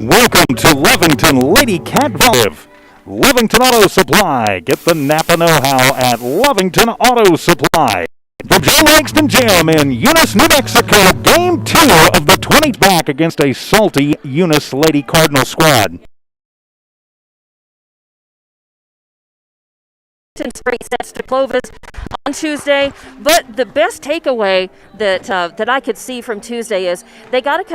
Welcome to Lovington Lady Cat Volleyball. Lovington Auto Supply. Get the Napa know-how at Lovington Auto Supply. From Joe Langston Gym in Eunice, New Mexico, Game 2 of the 20 back against a salty Eunice Lady Cardinal squad. Straight sets to Clovis on Tuesday, but the best takeaway that I could see from Tuesday is they got to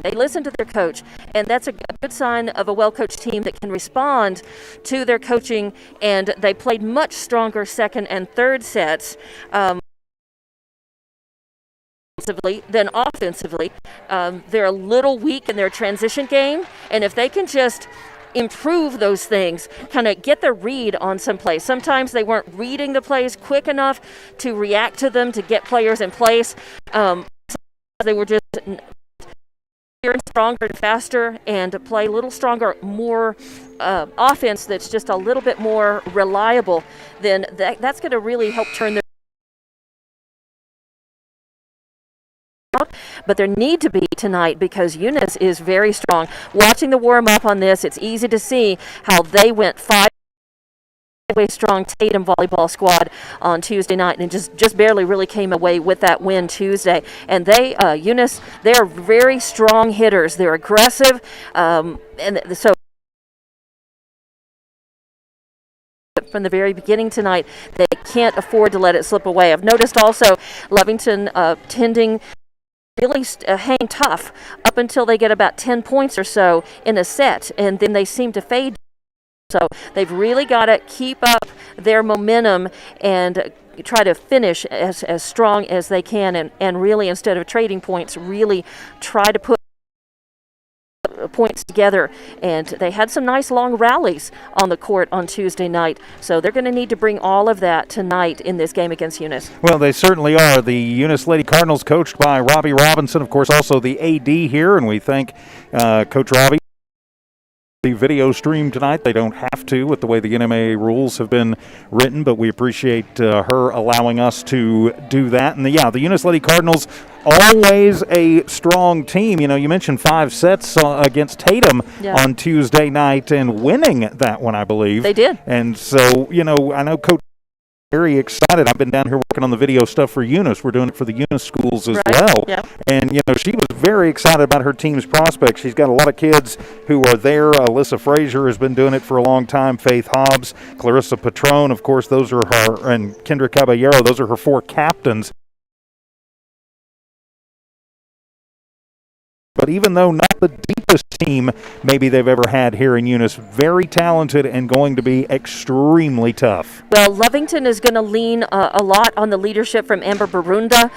they listen to their coach, and that's a good sign of a well-coached team that can respond to their coaching, and they played much stronger second and third sets than offensively. They're a little weak in their transition game, and if they can just improve those things, kind of get the read on some plays. Sometimes they weren't reading the plays quick enough to react to them, to get players in place. They were just stronger and faster, and to play a little stronger, more offense that's just a little bit more reliable, then that's going to really help turn their out. But there need to be tonight because Eunice is very strong. Watching the warm-up on this, it's easy to see how they went 5 strong Tatum volleyball squad on Tuesday night, and just barely really came away with that win Tuesday. And Eunice, they're very strong hitters. They're aggressive, and so from the very beginning tonight, they can't afford to let it slip away. I've noticed also Lovington tending really hang tough up until they get about 10 points or so in a set, and then they seem to fade. So they've really got to keep up their momentum and try to finish as strong as they can, and really, instead of trading points, really try to put points together. And they had some nice long rallies on the court on Tuesday night, so they're going to need to bring all of that tonight in this game against Eunice. Well, they certainly are. The Eunice Lady Cardinals, coached by Robbie Robinson, of course, also the AD here, and we thank Coach Robbie. The video stream tonight. They don't have to with the way the NMA rules have been written, but we appreciate her allowing us to do that. And the Eunice Lady Cardinals, always a strong team. You know, you mentioned 5 sets against Tatum on Tuesday night and winning that one, I believe. They did. And so, you know, I know Coach very excited. I've been down here working on the video stuff for Eunice. We're doing it for the Eunice schools as well. Yeah. And, you know, she was very excited about her team's prospects. She's got a lot of kids who are there. Alyssa Frazier has been doing it for a long time. Faith Hobbs, Clarissa Patron, of course, those are her, and Kendra Caballero, those are her 4 captains. But even though not the deepest team maybe they've ever had here in Eunice, very talented and going to be extremely tough. Well, Lovington is going to lean a lot on the leadership from Amber Barunda.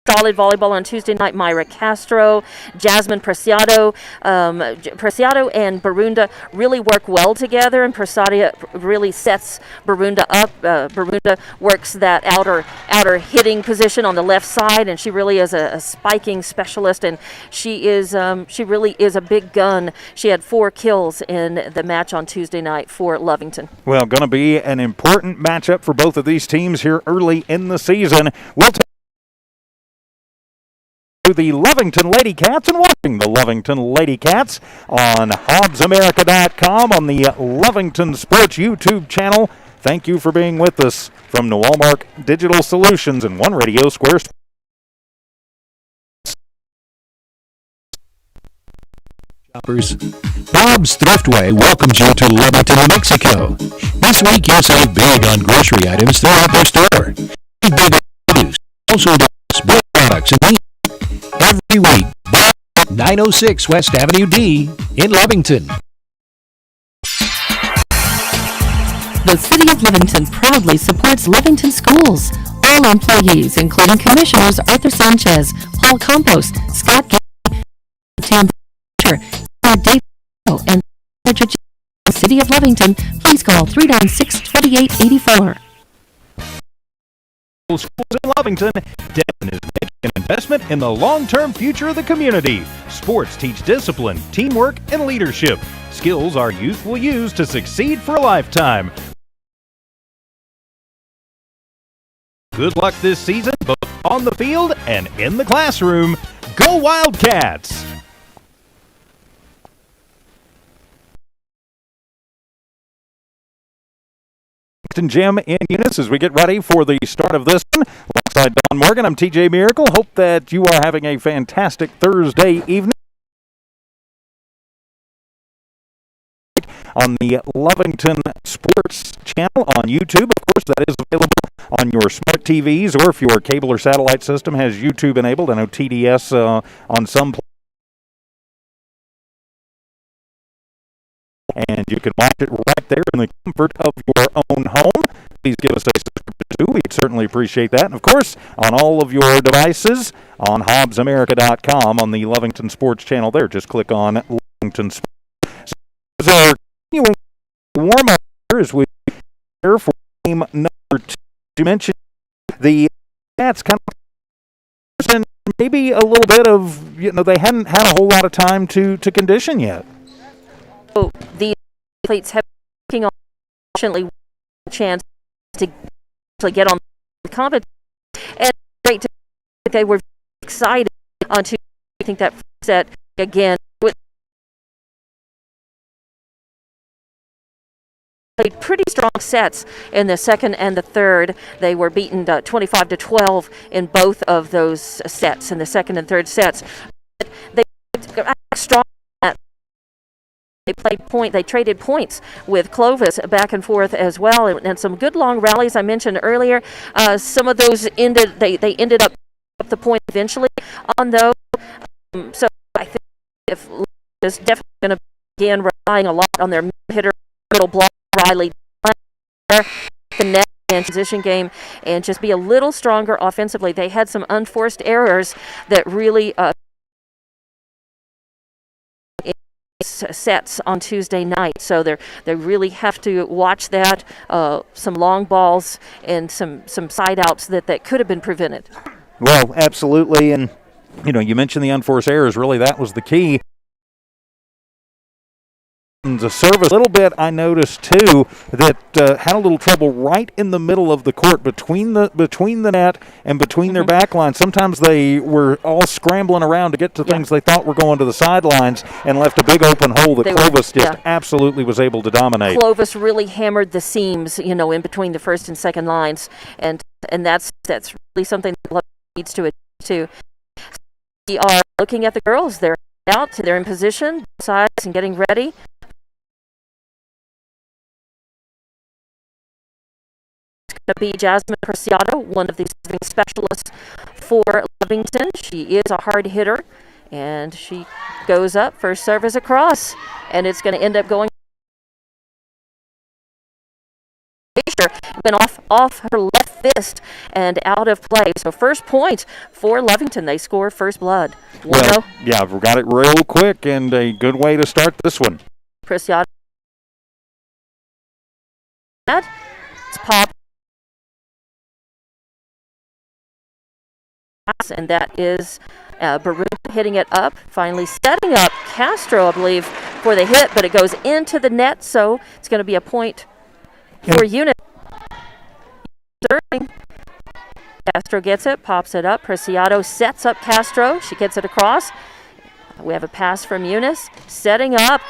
solid volleyball on Tuesday night. Myra Castro, Jasmine Preciado. Preciado and Barunda really work well together, and Preciado really sets Barunda up. Barunda works that outer hitting position on the left side, and she really is a spiking specialist, and she really is a big gun. She had 4 kills in the match on Tuesday night for Lovington. Well, going to be an important matchup for both of these teams here early in the season. We'll take to the Lovington Lady Cats and watching the Lovington Lady Cats on HobbsAmerica.com on the Lovington Sports YouTube channel. Thank you for being with us from Newalmark Digital Solutions and One Radio Square. Shoppers, Bob's Thriftway welcomes you to Lovington, New Mexico. This week you'll save big on grocery items throughout their store. Big produce, household items, beauty products, and meat. Every week, 906 West Avenue D in Lovington. The City of Lovington proudly supports Lovington schools. All employees, including Commissioners Arthur Sanchez, Paul Campos, Scott Gay, Tam Dave, and the City of Lovington, please call 396-2884. Schools in Lovington, Devin is making an investment in the long-term future of the community. Sports teach discipline, teamwork, and leadership. Skills our youth will use to succeed for a lifetime. Good luck this season, both on the field and in the classroom. Go Wildcats! Gym in Eunice as we get ready for the start of this one. Alongside Don Morgan, I'm TJ Miracle. Hope that you are having a fantastic Thursday evening on the Lovington Sports channel on YouTube. Of course, that is available on your smart TVs, or if your cable or satellite system has YouTube enabled. I know TDS on some and you can watch it right there in the comfort of your own home. Please give us a subscription too. We'd certainly appreciate that. And of course, on all of your devices, on HobbsAmerica.com, on the Lovington Sports channel there, just click on Lovington Sports. So our continuing warm-up here as we prepare for game number 2. You mentioned the Cats kind of and maybe a little bit of, they hadn't had a whole lot of time to condition yet. So the athletes have working on a chance to get on the competition, and great to they were excited on Tuesday. I think that set again played pretty strong sets in the second and the third. They were beaten 25-12 in both of those sets in the second and third sets. But they got strong. They traded points with Clovis back and forth as well, and some good long rallies I mentioned earlier. Some of those ended. They ended up the point eventually on those. So I think if is definitely going to begin relying a lot on their hitter, middle block, Riley, the net and transition game, and just be a little stronger offensively. They had some unforced errors that really. Sets on Tuesday night, so they really have to watch that. Some long balls and some side outs that could have been prevented. Well, absolutely, and you mentioned the unforced errors. Really, that was the key. The service, a little bit, I noticed too, that had a little trouble right in the middle of the court between the net and between their back line. Sometimes they were all scrambling around to get to things they thought were going to the sidelines and left a big open hole that Clovis absolutely was able to dominate. Clovis really hammered the seams, in between the first and second lines, and that's really something that needs to attend to. We are looking at the girls. They're out, they're in position, sides, and getting ready. To be Jasmine Preciado, one of the serving specialists for Lovington. She is a hard hitter, and she goes up. First serve is across, and it's going to end up going. Went off off her left fist and out of play. So first point for Lovington. They score first blood. Well, yeah, we got it real quick and a good way to start this one. Preciado. It's pop. And that is Barun hitting it up, finally setting up Castro, I believe, for the hit, but it goes into the net, so it's going to be a point for Eunice. Castro gets it, pops it up. Preciado sets up Castro. She gets it across. We have a pass from Eunice, setting up.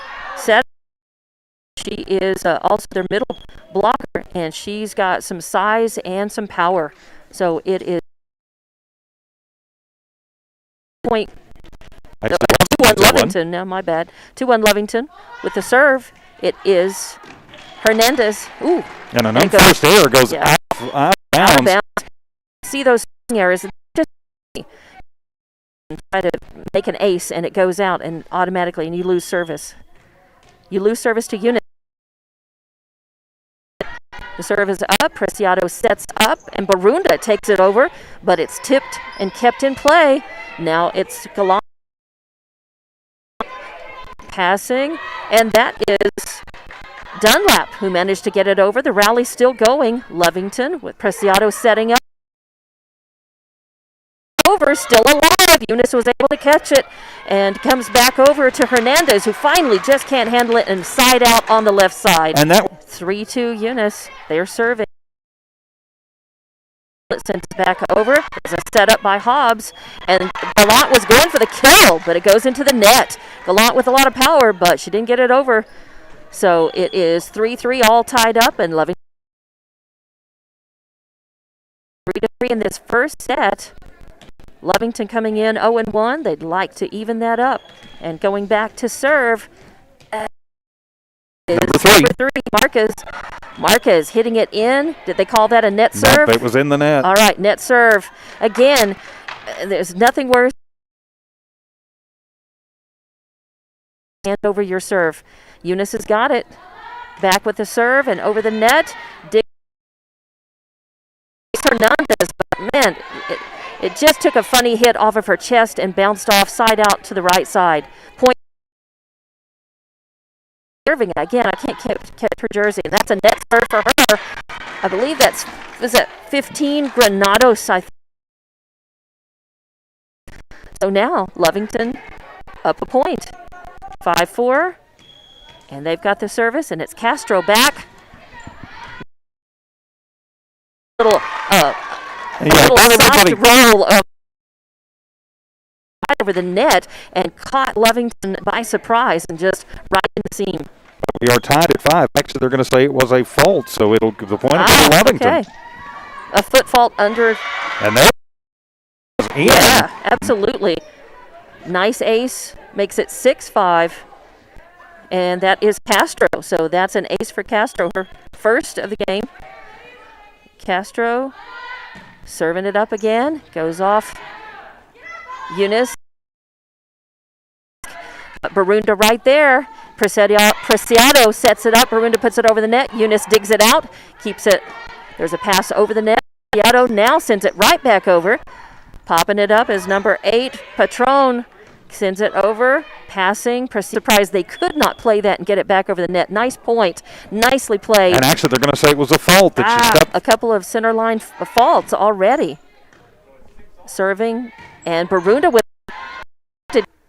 She is also their middle blocker, and she's got some size and some power. So it is point. 2-1 Lovington. No, my bad. 2-1 Lovington with the serve. It is Hernandez. Ooh. And an unforced error goes out of bounds. See those errors. Just try to make an ace, and it goes out, and automatically, and you lose service. You lose service to Eunice. The serve is up. Preciado sets up, and Barunda takes it over, but it's tipped and kept in play. Now it's Gallant passing, and that is Dunlap who managed to get it over. The rally's still going. Lovington with Preciado setting up. Over, still alive. Eunice was able to catch it and comes back over to Hernandez, who finally just can't handle it, and side out on the left side. And that 3-2 Eunice. They're serving. It sends back over. There's a setup by Hobbs, and Gallant was going for the kill, but it goes into the net. Gallant with a lot of power, but she didn't get it over. So it is 3-3, all tied up, and Lovington 3-3 in this first set. Lovington coming in 0-1. They'd like to even that up. And going back to serve is number 3, Marquez. Marquez hitting it in. Did they call that a net serve? Nope, it was in the net. All right, net serve. Again, there's nothing worse. Hand over your serve. Eunice has got it. Back with the serve and over the net. Hernandez, but man, it just took a funny hit off of her chest and bounced off side out to the right side. Point serving again. I can't catch her jersey. That's a net serve for her. I believe was it 15 Granados. So now Lovington up a point, 5-4, and they've got the service, and it's Castro back. Little soft roll over the net and caught Lovington by surprise and just right in the seam. We are tied at 5. Actually, they're going to say it was a fault, so it'll give the point to Lovington. Okay. A foot fault under. And there was Ian. Yeah, absolutely. Nice ace, makes it 6-5. And that is Castro. So that's an ace for Castro, her first of the game. Castro serving it up again, goes off. Eunice. Barunda right there. Preciado sets it up. Barunda puts it over the net. Eunice digs it out, keeps it. There's a pass over the net. Preciado now sends it right back over. Popping it up is number 8, Patron. Sends it over, passing. Surprised they could not play that and get it back over the net. Nice point. Nicely played. And actually, they're going to say it was a fault. That she stepped. A couple of center line faults already. Serving, and Barunda with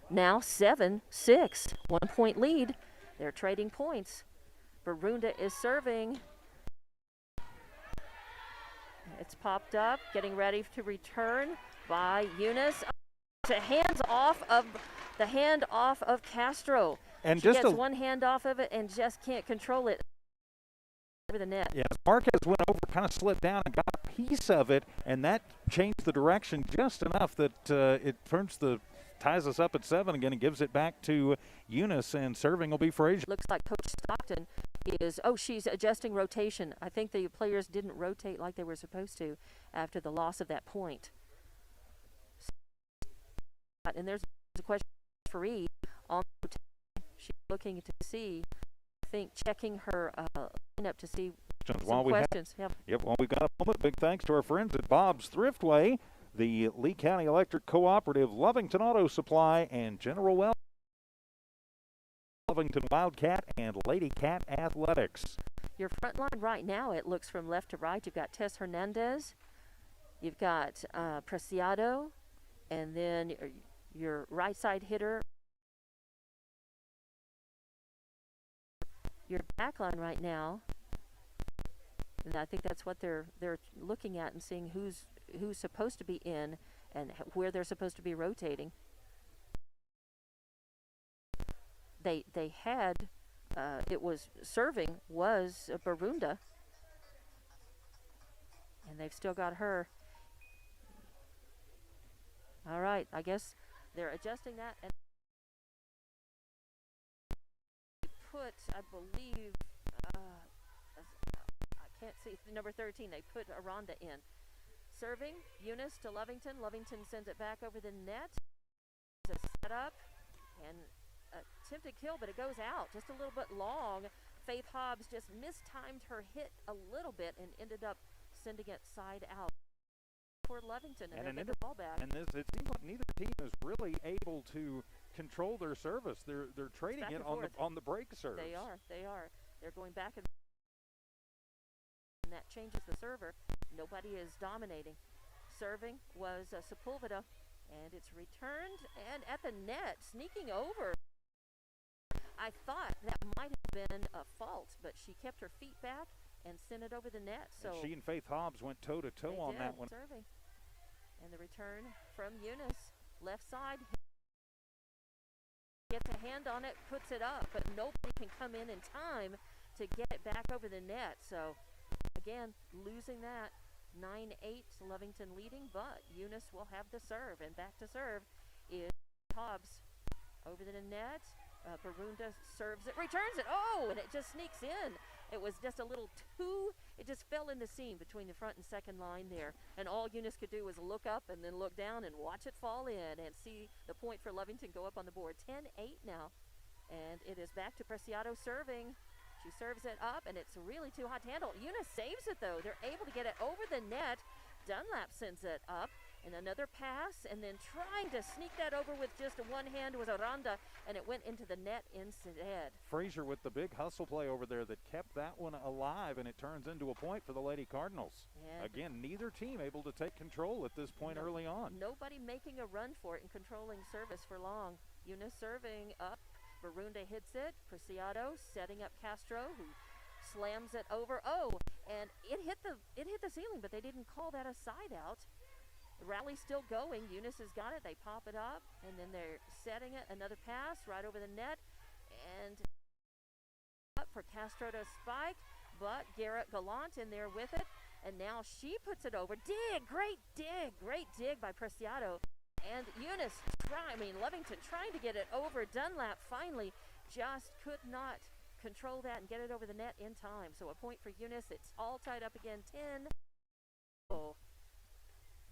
now 7-6. 1 point lead. They're trading points. Barunda is serving. It's popped up, getting ready to return by Eunice. The hand off of Castro. And she just gets one hand off of it and just can't control it over the net. Yes, Marquez went over, kind of slid down and got a piece of it, and that changed the direction just enough that it ties us up at 7 again and gives it back to Eunice, and serving will be Frazier. Looks like Coach Stockton she's adjusting rotation. I think the players didn't rotate like they were supposed to after the loss of that point. And there's a question for Reed on she's looking to see, I think, checking her lineup to see questions. Some questions, yep. Yep, while we've got a moment, big thanks to our friends at Bob's Thriftway, the Lee County Electric Cooperative, Lovington Auto Supply, and General Well, Lovington Wildcat, and Lady Cat Athletics. Your front line right now, it looks from left to right. You've got Tess Hernandez, you've got Preciado, and then your right side hitter. Your back line right now, and I think that's what they're looking at and seeing who's supposed to be in and where they're supposed to be rotating. They had it was serving was Barunda, and they've still got her. All right, I guess they're adjusting that and put, I believe, I can't see, number 13, they put Aranda in. Serving, Eunice to Lovington. Lovington sends it back over the net. It's a setup and attempted kill, but it goes out just a little bit long. Faith Hobbs just mistimed her hit a little bit and ended up sending it side out for Lovington, and they get the ball back. And it seems like neither team is really able to control their service. They're trading it on the break serves. They are. They're going back and that changes the server. Nobody is dominating. Serving was Sepulveda, and it's returned and at the net, sneaking over. I thought that might have been a fault, but she kept her feet back and sent it over the net. So and she and Faith Hobbs went toe-to-toe on that one. Serving. And the return from Eunice, left side. Gets a hand on it, puts it up, but nobody can come in time to get it back over the net. So, again, losing that. 9-8, Lovington leading, but Eunice will have the serve. And back to serve is Hobbs over the net. Barunda serves it, returns it. Oh, and it just sneaks in. It was just a little it just fell in the seam between the front and second line there. And all Eunice could do was look up and then look down and watch it fall in and see the point for Lovington go up on the board. 10-8 now. And it is back to Preciado serving. She serves it up, and it's really too hot to handle. Eunice saves it, though. They're able to get it over the net. Dunlap sends it up, and another pass, and then trying to sneak that over with just one hand was Aranda, and it went into the net instead. Frazier with the big hustle play over there that kept that one alive, and it turns into a point for the Lady Cardinals. And again, neither team able to take control at this point early on. Nobody making a run for it and controlling service for long. Eunice serving up. Barunda hits it. Preciado setting up Castro, who slams it over. Oh, and it hit the ceiling, but they didn't call that a side out. The rally's still going. Eunice has got it. They pop it up, and then they're setting it. Another pass right over the net, and up for Castro to spike, but Garrett Gallant in there with it, and now she puts it over. Great dig by Preciado. And Eunice, Lovington trying to get it over. Dunlap finally just could not control that and get it over the net in time. So a point for Eunice. It's all tied up again, 10. Oh,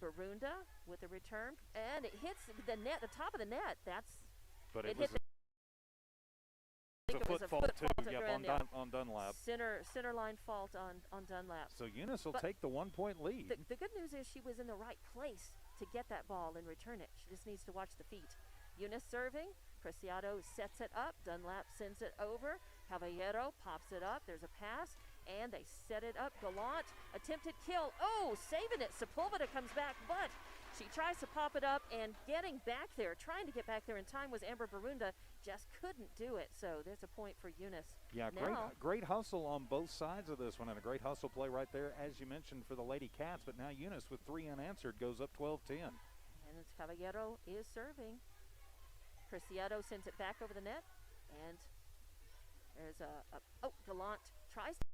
Barunda with a return, and it hits the net, the top of the net. But it hit a foot fault too. Yep, on Dunlap. Center line fault on Dunlap. So Eunice will take the 1 point lead. The good news is she was in the right place to get that ball and return it. She just needs to watch the feet. Eunice serving. Preciado sets it up. Dunlap sends it over. Caballero pops it up. There's a pass, and they set it up. Gallant attempted kill. Oh, saving it. Sepulveda comes back, but she tries to pop it up, and getting back there, trying to get back there in time was Amber Barunda. Just couldn't do it. So there's a point for Eunice. Yeah, great hustle on both sides of this one, and a great hustle play right there, as you mentioned, for the Lady Cats. But now Eunice with 3 unanswered goes up 12-10. And it's Caballero is serving. Preciado sends it back over the net, and there's Gallant tries to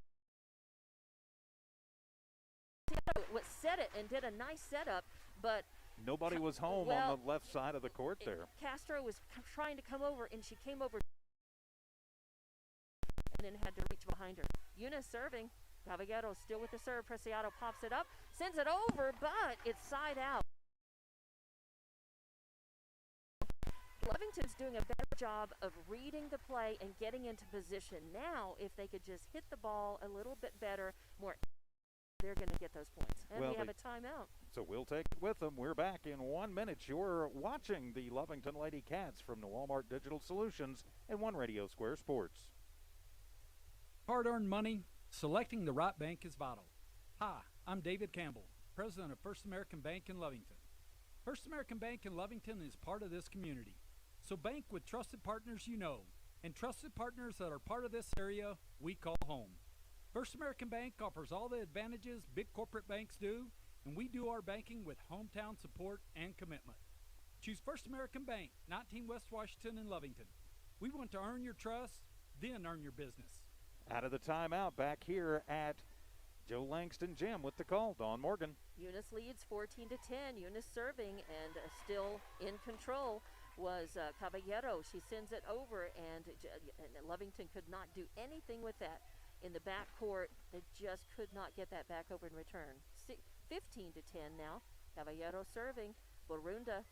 set it and did a nice setup, but nobody was home on the left side of the court there. Castro was trying to come over, and she came over and then had to reach behind her. Eunice serving. Caballero still with the serve. Preciado pops it up, sends it over, but it's side out. Lovington Lovington's doing a better job of reading the play and getting into position. Now, if they could just hit the ball a little bit better, more, they're going to get those points. And we have a timeout. So we'll take it with them. We're back in 1 minute. You're watching the Lovington Lady Cats from the Walmart Digital Solutions and One Radio Square Sports. Hard-earned money, selecting the right bank is vital. Hi, I'm David Campbell, president of First American Bank in Lovington. First American Bank in Lovington is part of this community. So bank with trusted partners you know, and trusted partners that are part of this area we call home. First American Bank offers all the advantages big corporate banks do, and we do our banking with hometown support and commitment. Choose First American Bank, 19 West Washington in Lovington. We want to earn your trust, then earn your business. Out of the timeout, back here at Joe Langston Gym with the call. Dawn Morgan. Eunice leads 14-10. Eunice serving and still in control was Caballero. She sends it over, and Lovington could not do anything with that. In the back court, they just could not get that back over in return. 15-10 now. Caballero serving. Borunda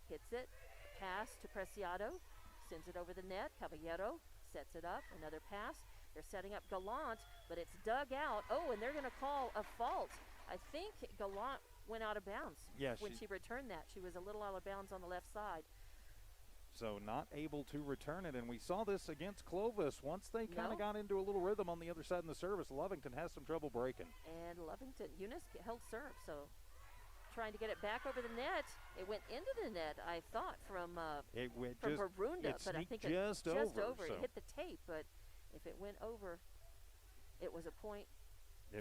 hits it. Pass to Preciado. Sends it over the net. Caballero sets it up. Another pass. They're setting up Gallant, but it's dug out. Oh, and they're going to call a fault. I think Gallant went out of bounds when she returned that. She was a little out of bounds on the left side. So not able to return it, and we saw this against Clovis. Once they kind of got into a little rhythm on the other side in the service, Lovington has some trouble breaking. And Lovington, Eunice held serve, so trying to get it back over the net. It went into the net, I thought, from Borunda, but I think it just over. So. It hit the tape, but if it went over, it was a point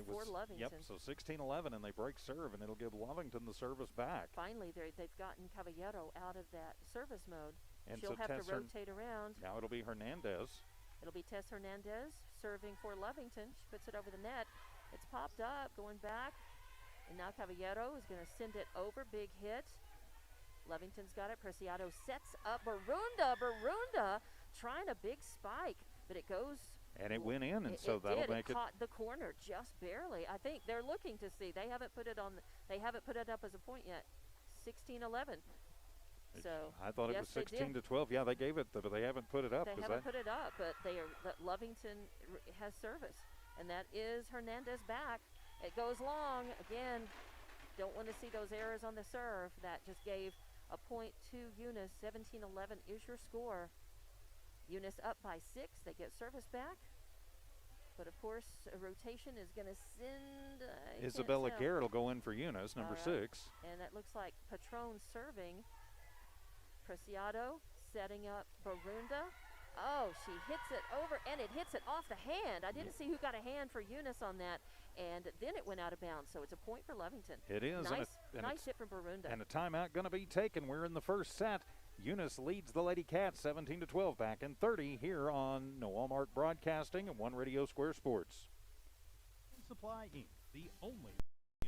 for Lovington. Yep, so 16-11, and they break serve, and it'll give Lovington the service back. Finally, they've gotten Caballero out of that service mode. And she'll have to rotate around. Now it'll be Hernandez. It'll be Tess Hernandez serving for Lovington. She puts it over the net. It's popped up, going back. And now Caballero is going to send it over. Big hit. Lovington's got it. Preciado sets up Borunda trying a big spike, but it goes. And it went in, and so that'll make it. It caught the corner just barely. I think they're looking to see. They haven't put it on. They haven't put it up as a point yet. 16-11. So I thought it was 16-12. Yeah, they gave it, but they haven't put it up. They haven't put it up, but Lovington has service, and that is Hernandez back. It goes long again. Don't want to see those errors on the serve. That just gave a point to Eunice. 17-11 is your score. Eunice up by 6. They get service back. But, of course, a rotation is going to send Isabella Garrett will go in for Eunice, number 6. And that looks like Patron serving. Preciado setting up Borunda. Oh, she hits it over, and it hits it off the hand. I didn't see who got a hand for Eunice on that, and then it went out of bounds, so it's a point for Lovington. It is. Nice hit from Borunda. And a timeout going to be taken. We're in the first set. Eunice leads the Lady Cats 17-12 back in 30 here on Walmart Broadcasting and One Radio Square Sports. Supply Inc., the only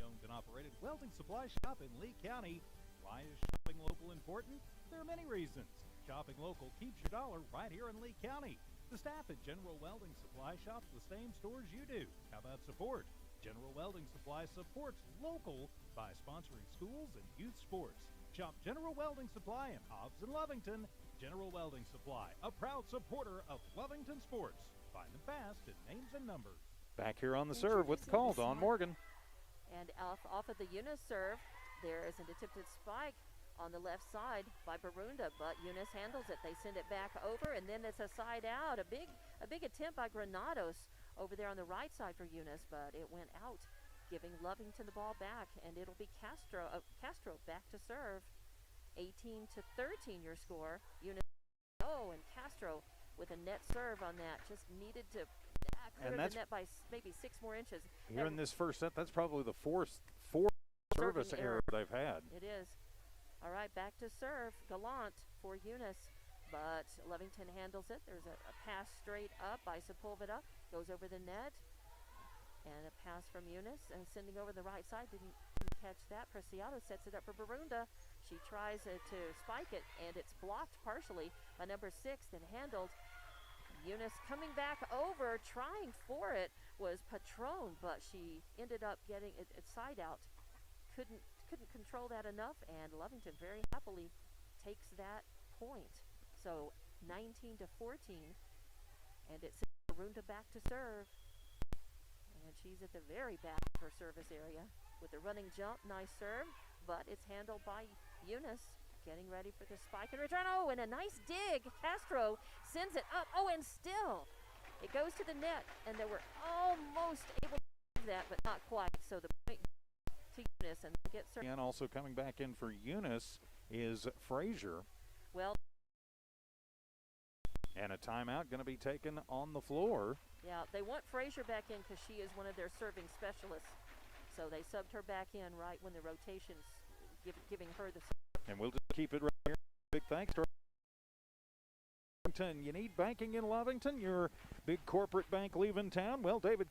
owned and operated welding supply shop in Lee County. Why is shopping local important? There are many reasons. Shopping local keeps your dollar right here in Lee County. The staff at General Welding Supply shops the same stores you do. How about support? General Welding Supply supports local by sponsoring schools and youth sports. Shop General Welding Supply in Hobbs and Lovington. General Welding Supply, a proud supporter of Lovington sports. Find them fast at names and numbers. Back here on the serve with the call, Dawn Morgan. And off of the Eunice serve, there is an attempted spike on the left side by Borunda, but Eunice handles it. They send it back over, and then it's a side out. A big attempt by Granados over there on the right side for Eunice, but it went out, giving Lovington the ball back, and it'll be Castro back to serve. 18-13 your score. Eunice. Oh, and Castro with a net serve on that. Just needed to clear the net by maybe 6 more inches. Here in this first set, that's probably the fourth service error they've had. It is. All right, back to serve. Gallant for Eunice, but Lovington handles it. There's a pass straight up by Sepulveda. Goes over the net. And a pass from Eunice, and sending over the right side. Didn't catch that. Preciado sets it up for Borunda. She tries to spike it, and it's blocked partially by number 6, then handled. Eunice coming back over, trying for it, was Patron, but she ended up getting it side out. Couldn't control that enough, and Lovington very happily takes that point. So 19-14, and it's Barunda back to serve. And she's at the very back of her service area with a running jump. Nice serve, but it's handled by Eunice. Getting ready for the spike and return. Oh, and a nice dig. Castro sends it up. Oh, and still it goes to the net, and they were almost able to do that, but not quite. So the point to Eunice, and they get served. And also coming back in for Eunice is Frazier. Well, and a timeout going to be taken on the floor. yeah, they want Frazier back in because she is one of their serving specialists. So they subbed her back in right when the rotation's giving her the. And we'll just keep it right here. Big thanks to Lovington. You need banking in Lovington? Your big corporate bank leaving town? Well, David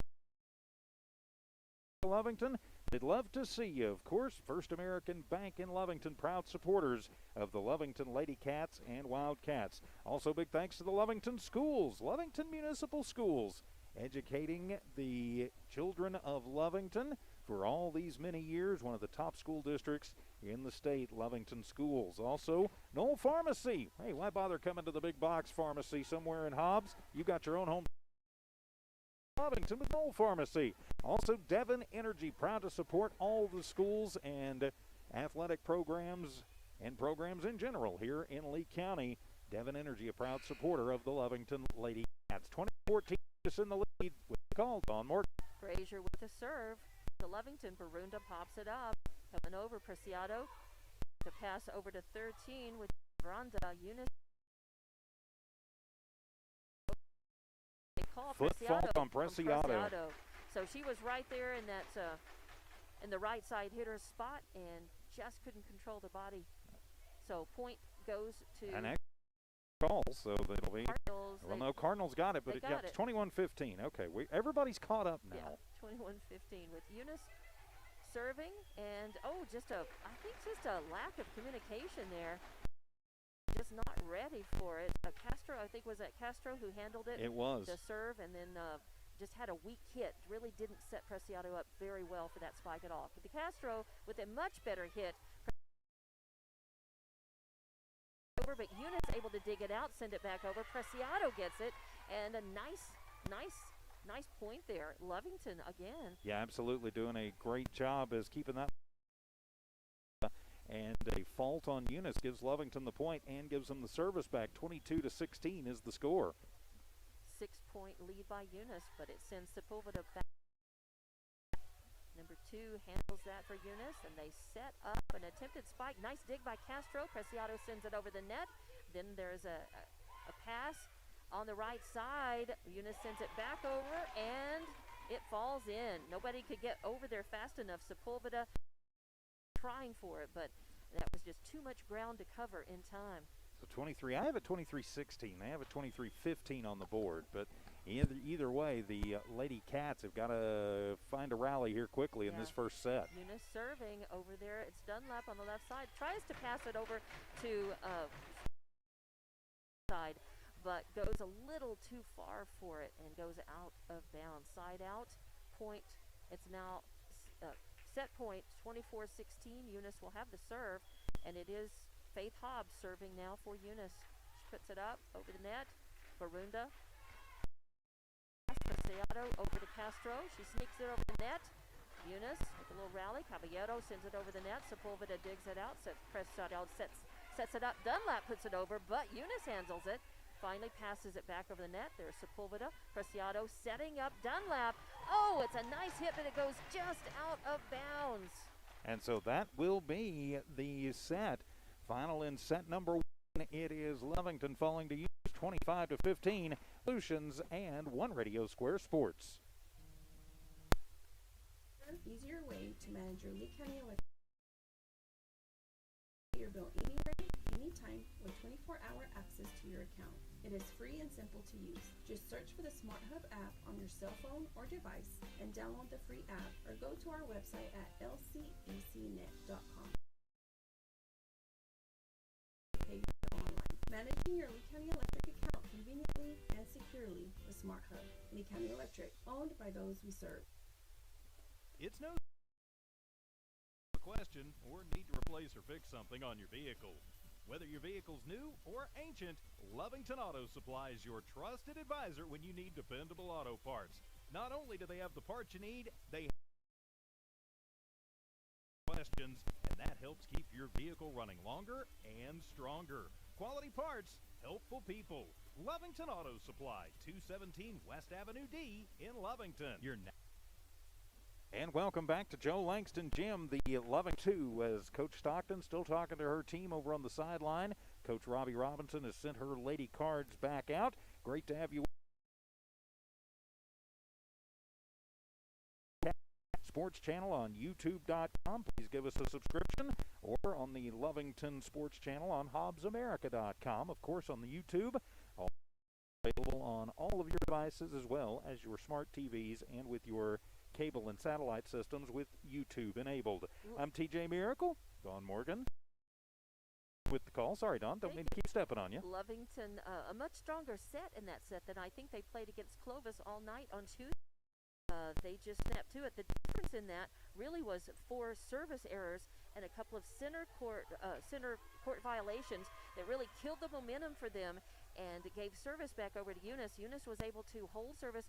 Lovington, they'd love to see you. Of course, First American Bank in Lovington, proud supporters of the Lovington Lady Cats and Wildcats. Also, big thanks to the Lovington Schools, Lovington Municipal Schools, educating the children of Lovington for all these many years. One of the top school districts in the state, Lovington Schools. Also, Knoll Pharmacy. Hey, why bother coming to the big box pharmacy somewhere in Hobbs? You got your own home. Lovington with Knoll Pharmacy. Also, Devon Energy, proud to support all the schools and athletic programs and programs in general here in Lee County. Devon Energy, a proud supporter of the Lovington Lady Cats. 2014 is in the lead with the call on Morgan. Frazier with the serve to Lovington. Barunda pops it up. Coming over, Preciado. The pass over to 13 with Veranda. Eunice. They call Foot fault on Preciado. Preciado. So she was right there in that in the right side hitter spot and just couldn't control the body. So point goes to An extra call, so that'll be. Cardinals. Well, no, Cardinals got it, but they it got got it. 21-15. Okay, everybody's caught up now. Yeah, 21-15 with Eunice serving, and just a lack of communication there. Just not ready for it. Castro, I think, was that Castro who handled it? It was. The serve, and then just had a weak hit. Really didn't set Preciado up very well for that spike at all. But the Castro with a much better hit. But Eunice able to dig it out, send it back over. Preciado gets it, and a nice point there. Lovington again. Yeah, absolutely doing a great job as keeping that. And a fault on Eunice gives Lovington the point and gives them the service back. 22-16 is the score. 6-point lead by Eunice, but it sends Sepulveda back. Number 2 handles that for Eunice, and they set up an attempted spike. Nice dig by Castro. Preciado sends it over the net. Then there's a pass on the right side. Eunice sends it back over, and it falls in. Nobody could get over there fast enough. Sepulveda trying for it, but that was just too much ground to cover in time. So 23, I have a 23-16. They have a 23-15 on the board, but either way, the Lady Cats have got to find a rally here quickly in this first set. Eunice serving over there. It's Dunlap on the left side. Tries to pass it over to side, but goes a little too far for it and goes out of bounds. Side out, point. It's now set point 24-16. Eunice will have the serve, and it is Faith Hobbs serving now for Eunice. She puts it up over the net. Barunda. Preciado over to Castro. She sneaks it over the net. Eunice with a little rally. Caballero sends it over the net. Sepulveda digs it out. Preciado sets it up. Dunlap puts it over, but Eunice handles it. Finally passes it back over the net. There's Sepulveda. Preciado setting up Dunlap. Oh, it's a nice hit, but it goes just out of bounds. And so that will be the set. Final in set number 1. It is Lovington falling to Eunice 25-15. Solutions and One Radio Square Sports. An easier way to manage your Lee County electric your bill anywhere, anytime, with 24-hour access to your account. It is free and simple to use. Just search for the Smart Hub app on your cell phone or device and download the free app, or go to our website at lcecnet.com. Pay your bill online. Managing your Lee County Electric account conveniently and securely with Smart Hub. Lee County Electric, owned by those we serve. It's no question or need to replace or fix something on your vehicle. Whether your vehicle's new or ancient, Lovington Auto Supply is your trusted advisor when you need dependable auto parts. Not only do they have the parts you need, they have questions, and that helps keep your vehicle running longer and stronger. Quality parts, helpful people. Lovington Auto Supply, 217 West Avenue D in Lovington. And welcome back to Joe Langston Gym, the Lovington 2, as Coach Stockton still talking to her team over on the sideline. Coach Robbie Robinson has sent her lady cards back out. Great to have you. Sports channel on youtube.com. Please give us a subscription, or on the Lovington Sports channel on hobbsamerica.com. Of course, on the YouTube, available on all of your devices as well as your smart TVs and with your cable and satellite systems with YouTube enabled. I'm TJ Miracle. Dawn Morgan with the call. Sorry, Dawn. Don't mean to keep stepping on you. Lovington, a much stronger set in that set than I think they played against Clovis all night on Tuesday. They just snapped to it. The difference in that really was 4 service errors and a couple of center court violations that really killed the momentum for them and gave service back over to Eunice. Eunice was able to hold service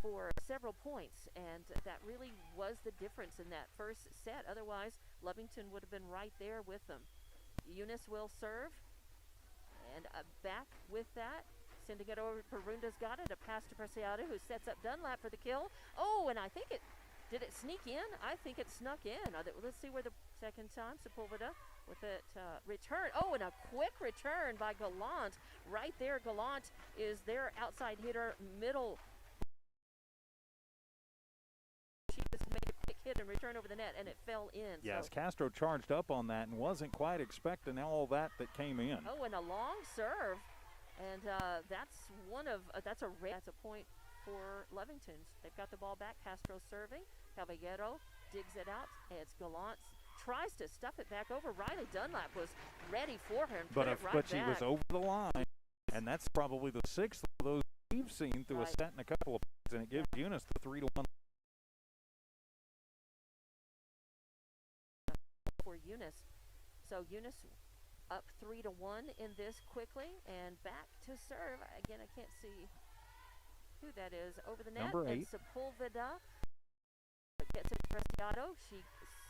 for several points, and that really was the difference in that first set. Otherwise, Lovington would have been right there with them. Eunice will serve, and back with that. Sending it over, Barunda's got it. A pass to Preciado, who sets up Dunlap for the kill. Oh, and I think did it sneak in? I think it snuck in. Let's see where the second time. Sepulveda with it return. Oh, and a quick return by Gallant. Right there, Gallant is their outside hitter, middle. She just made a quick hit and return over the net, and it fell in. Yes, so. Castro charged up on that and wasn't quite expecting all that came in. Oh, and a long serve. And that's a point for Lovington. They've got the ball back. Castro serving. Caballero digs it out. It's Gallant. Tries to stuff it back over. Riley Dunlap was ready for her and put it right but back. she was over the line, and that's probably the 6th of those we've seen through a set and a couple of points, and it gives Eunice the 3-1 for Eunice. So Eunice up 3-1 in this quickly, and back to serve. Again, I can't see who that is over the net. Number 8. And Sepulveda gets it to Preciado. She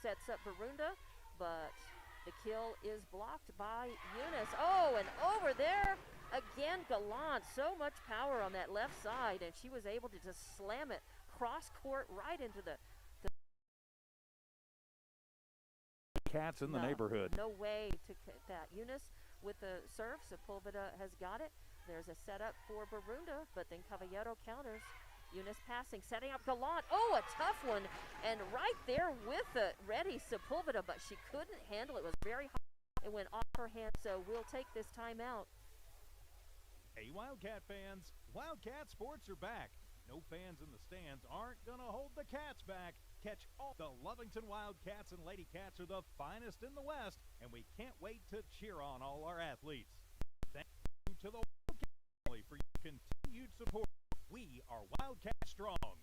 sets up Barunda, but the kill is blocked by Eunice. Oh, and over there again, Gallant. So much power on that left side, and she was able to just slam it cross court right into the cats in the neighborhood. No way to get that. Eunice with the serve. Sepulveda has got it. There's a setup for Barunda, but then Caballero counters. Eunice passing, setting up Gallant. Oh, a tough one. And right there with it, ready Sepulveda, but she couldn't handle it. It was very hot. It went off her hand, so we'll take this timeout. Hey, Wildcat fans, Wildcat sports are back. No fans in the stands aren't going to hold the Cats back. Catch all the Lovington Wildcats and Lady Cats are the finest in the West, and we can't wait to cheer on all our athletes. Thank you to the Wildcat family for your continued support. We are Wildcat strong.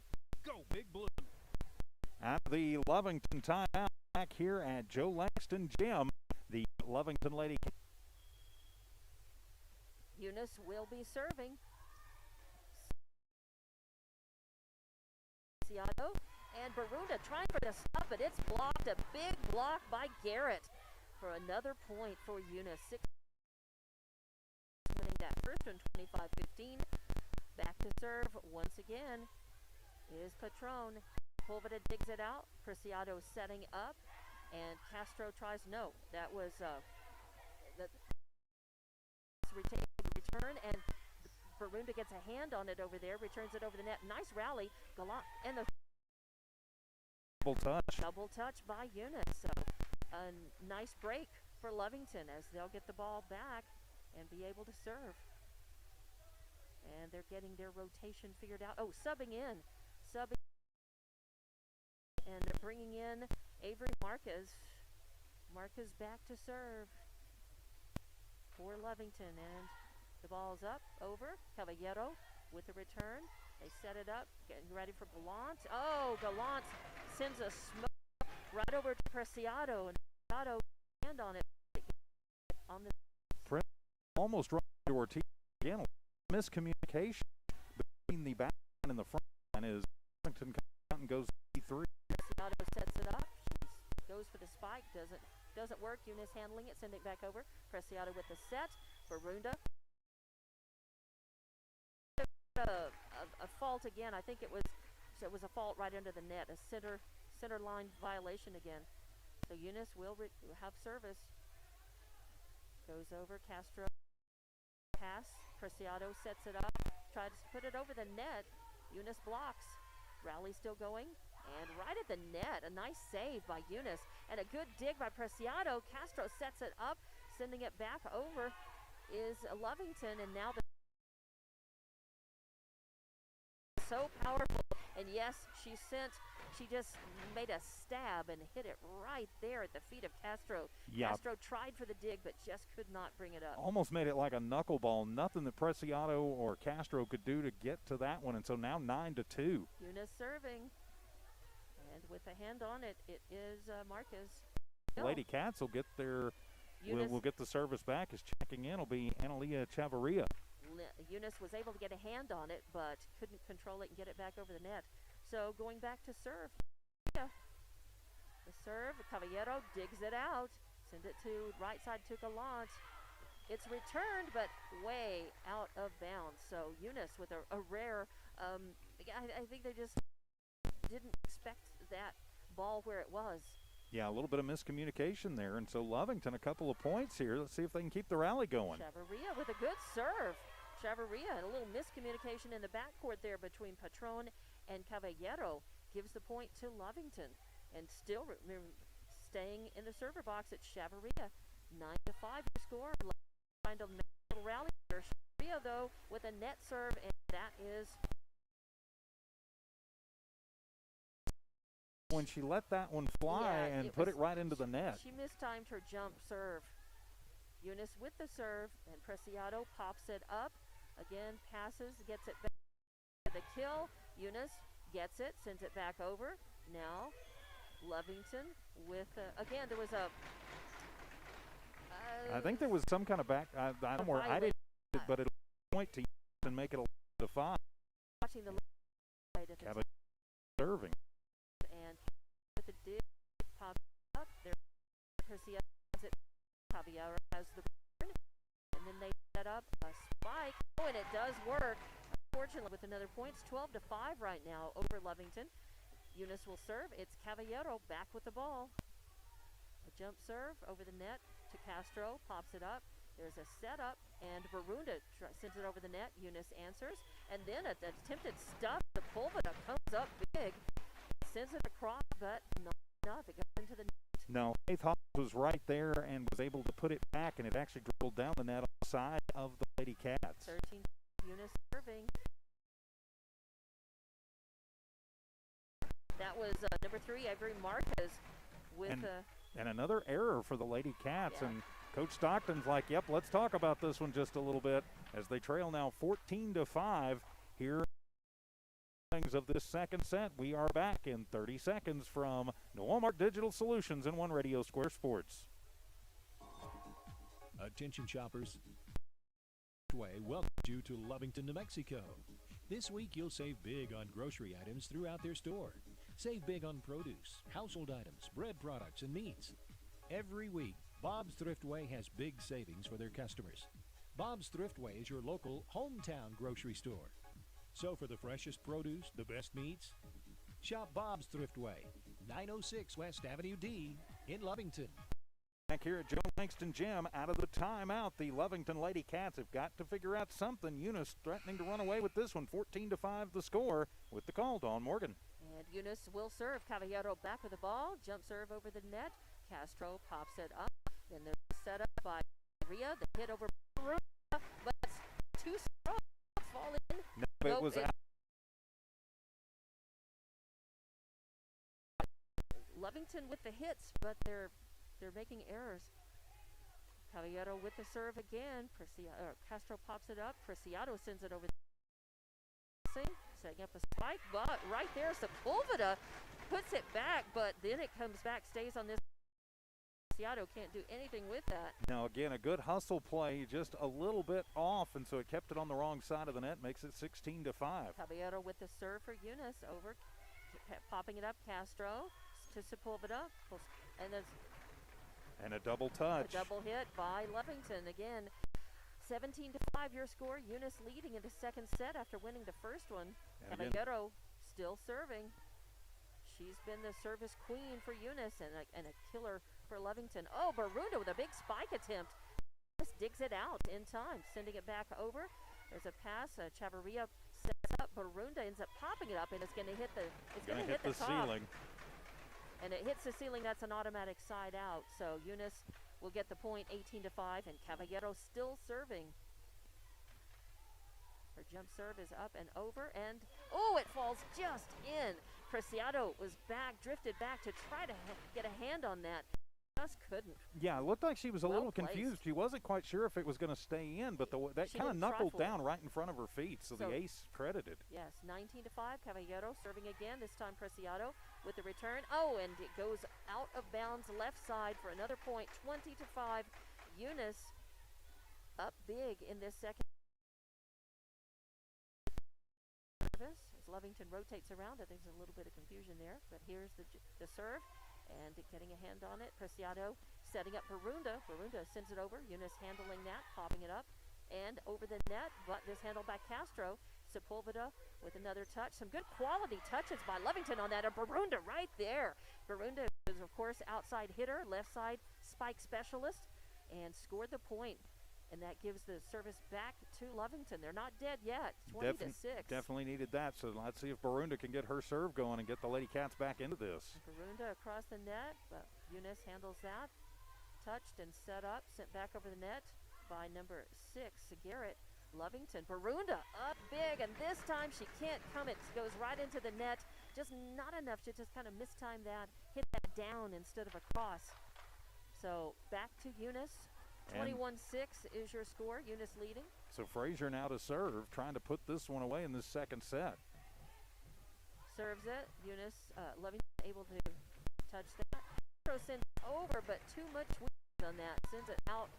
Go Big Blue. At the Lovington timeout, back here at Joe Langston Gym, the Lovington Lady Cats. Eunice will be serving. And Barunda trying for the stop, but it's blocked. A big block by Garrett for another point for Eunice. 6 winning that first one, 25-15. Back to serve once again is Patron. Pulveda digs it out. Preciado setting up, and Castro tries. No, that was the return, and Barunda gets a hand on it over there, returns it over the net. Nice rally. Gallant and the double touch by Eunice. So a nice break for Lovington as they'll get the ball back and be able to serve. And they're getting their rotation figured out. Oh, subbing in. And they're bringing in Avery Marquez. Marquez back to serve for Lovington. And the ball's up, over. Caballero with the return. They set it up, getting ready for Gallant. Oh, Gallant sends a smoke right over to Preciado, and Preciado hand on it. on the almost right to Ortiz. Again, miscommunication between the back line and the front line as Lovington comes out and goes 3. Preciado sets it up. She goes for the spike. Doesn't work. Eunice handling it. Send it back over. Preciado with the set. Barunda. A fault again. I think it was a fault right under the net. A center line violation again. So Eunice will have service. Goes over. Castro. Pass. Preciado sets it up. Tries to put it over the net. Eunice blocks. Rally still going. And right at the net. A nice save by Eunice. And a good dig by Preciado. Castro sets it up. Sending it back over is Lovington. And now so powerful. And yes, she just made a stab and hit it right there at the feet of Castro. Yeah. Castro tried for the dig, but just could not bring it up. Almost made it like a knuckleball. Nothing that Preciado or Castro could do to get to that one. And so now 9-2. Eunice serving. And with a hand on it, it is Marquez. Lady Cats will get will get the service back. As checking in will be Analia Chavarria. Eunice was able to get a hand on it, but couldn't control it and get it back over the net. So going back to serve. The serve, Caballero digs it out. Send it to right side to Gallant. It's returned, but way out of bounds. So Eunice with a rare, I think they just didn't expect that ball where it was. Yeah, a little bit of miscommunication there. And so Lovington, a couple of points here. Let's see if they can keep the rally going. Chavarria with a good serve. Chavarria and a little miscommunication in the backcourt there between Patron and Caballero gives the point to Lovington. And still staying in the server box at Chavarria. 9-5 your score. Trying to make a little rally here. Chavarria, though, with a net serve, and that is... When she let that one fly and put it right into the net. She mistimed her jump serve. Eunice with the serve, and Preciado pops it up. Again, passes, gets it back. The kill. Eunice gets it, sends it back over. Now, Lovington with, again, there was a... I think there was some kind of back, I don't know where I didn't, but it'll point to Eunice and make it 11-5. Watching the Caballero serving. And with the dig, pops up. There, Preciado has it. Caballero has the burn. And then they set up a spike. Oh, and it does work. Unfortunately, with another points, 12-5 right now over Lovington. Eunice will serve. It's Caballero back with the ball. A jump serve over the net to Castro. Pops it up. There's a setup, and Barunda sends it over the net. Eunice answers. And then an attempted stuff. The Pulveda comes up big. Sends it across, but not enough. It goes into the net. No, Faith Hawes was right there and was able to put it back, and it actually dribbled down the net on the side of the Lady Cats. 13 Eunice serving. That was number 3, Avery Marquez with and another error for the Lady Cats. Yeah. And Coach Stockton's like, yep, let's talk about this one just a little bit as they trail now 14-5 here of this second set. We are back in 30 seconds from Walmart Digital Solutions and One Radio Square Sports. Attention shoppers. Way welcomes you to Lovington, New Mexico. This week you'll save big on grocery items throughout their store. Save big on produce, household items, bread products, and meats. Every week, Bob's Thriftway has big savings for their customers. Bob's Thriftway is your local hometown grocery store. So for the freshest produce, the best meats, shop Bob's Thriftway, 906 West Avenue D in Lovington. Back here at Joe Langston Gym, out of the timeout, the Lovington Lady Cats have got to figure out something. Eunice threatening to run away with this one, 14-5 the score with the call, Dawn Morgan. And Eunice will serve. Caballero back with the ball. Jump serve over the net. Castro pops it up. Then there's a setup by Ria. The hit over Barunda, but it's too strong. Fall in. No, it was out. Lovington with the hits, but they're making errors. Caballero with the serve again. Castro pops it up. Preciado sends it over. Setting up a spike, but right there, Sepulveda puts it back, but then it comes back, stays on this Seattle can't do anything with that. Now, again, a good hustle play, just a little bit off, and so it kept it on the wrong side of the net, makes it 16-5. Caballero with the serve for Eunice, over, popping it up, Castro to Sepulveda, And a double touch. A double hit by Lovington. Again, 17-5 your score. Eunice leading in the second set after winning the first one. Caballero still serving. She's been the service queen for Eunice and a killer for Lovington. Oh, Barunda with a big spike attempt. Just digs it out in time, sending it back over. There's a pass. Chavarria sets up. Barunda ends up popping it up, and it's going to hit the top. Ceiling. And it hits the ceiling. That's an automatic side out. So Eunice will get the point, 18-5, and Caballero still serving. Her jump serve is up and over, and oh, it falls just in. Preciado was drifted back to try to get a hand on that. Just couldn't. Yeah, it looked like she was a little placed. confused. She wasn't quite sure if it was going to stay in, but that kind of knuckled down right in front of her feet, so the ace credited. Yes, 19-5, Caballero serving again, this time Preciado with the return. Oh, and it goes out of bounds left side for another point, 20-5. Eunice up big in this second. As Lovington rotates around, I think there's a little bit of confusion there, but here's the serve. And getting a hand on it, Preciado setting up Barunda. Barunda sends it over. Eunice handling that, popping it up, and over the net. But this handled by Castro. Sepulveda with another touch. Some good quality touches by Lovington on that. And Barunda right there. Barunda is, of course, outside hitter, left side spike specialist, and scored the point. And that gives the service back to Lovington. They're not dead yet, 20-6. Definitely needed that, so let's see if Barunda can get her serve going and get the Lady Cats back into this. Barunda across the net, but Eunice handles that. Touched and set up, sent back over the net by number 6, Garrett. Lovington, Barunda up big, and this time she can't come. It goes right into the net. Just not enough. She just kind of mistimed that, hit that down instead of across. So back to Eunice. 21-6 is your score. Eunice leading. So Frazier now to serve, trying to put this one away in this second set. Serves it. Eunice, Lovington able to touch that. Castro sends it over, but too much wind on that. Sends it out.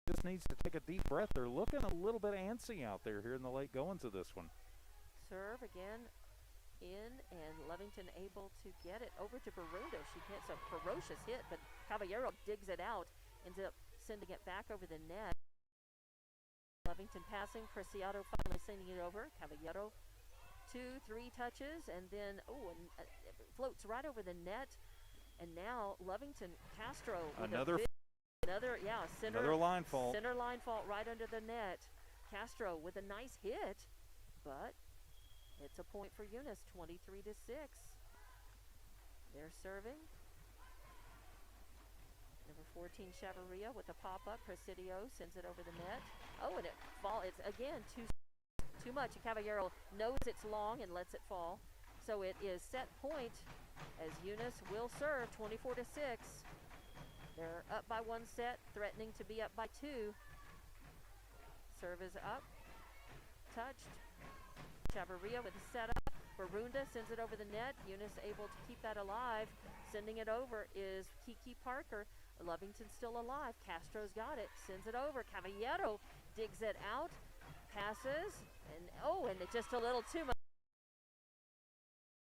Just needs to take a deep breath. They're looking a little bit antsy out there here in the late goings of this one. Serve again. In, and Lovington able to get it over to Barunda. She hits a ferocious hit, but Caballero digs it out, ends up sending it back over the net. Lovington passing, Preciado finally sending it over. Caballero 2-3 touches, and then it floats right over the net. And now Lovington, Castro with another center line fault. Center line fault right under the net. Castro with a nice hit, but it's a point for Eunice, 23-6. They're serving. Number 14, Chavarria with the pop-up. Presidio sends it over the net. Oh, and it's again too much. Caballero knows it's long and lets it fall. So it is set point as Eunice will serve, 24-6. They're up by one set, threatening to be up by two. Serve is up. Touched. Chavarria with a setup. Barunda sends it over the net. Eunice able to keep that alive. Sending it over is Kiki Parker. Lovington still alive. Castro's got it. Sends it over. Caballero digs it out. Passes. And it's just a little too much.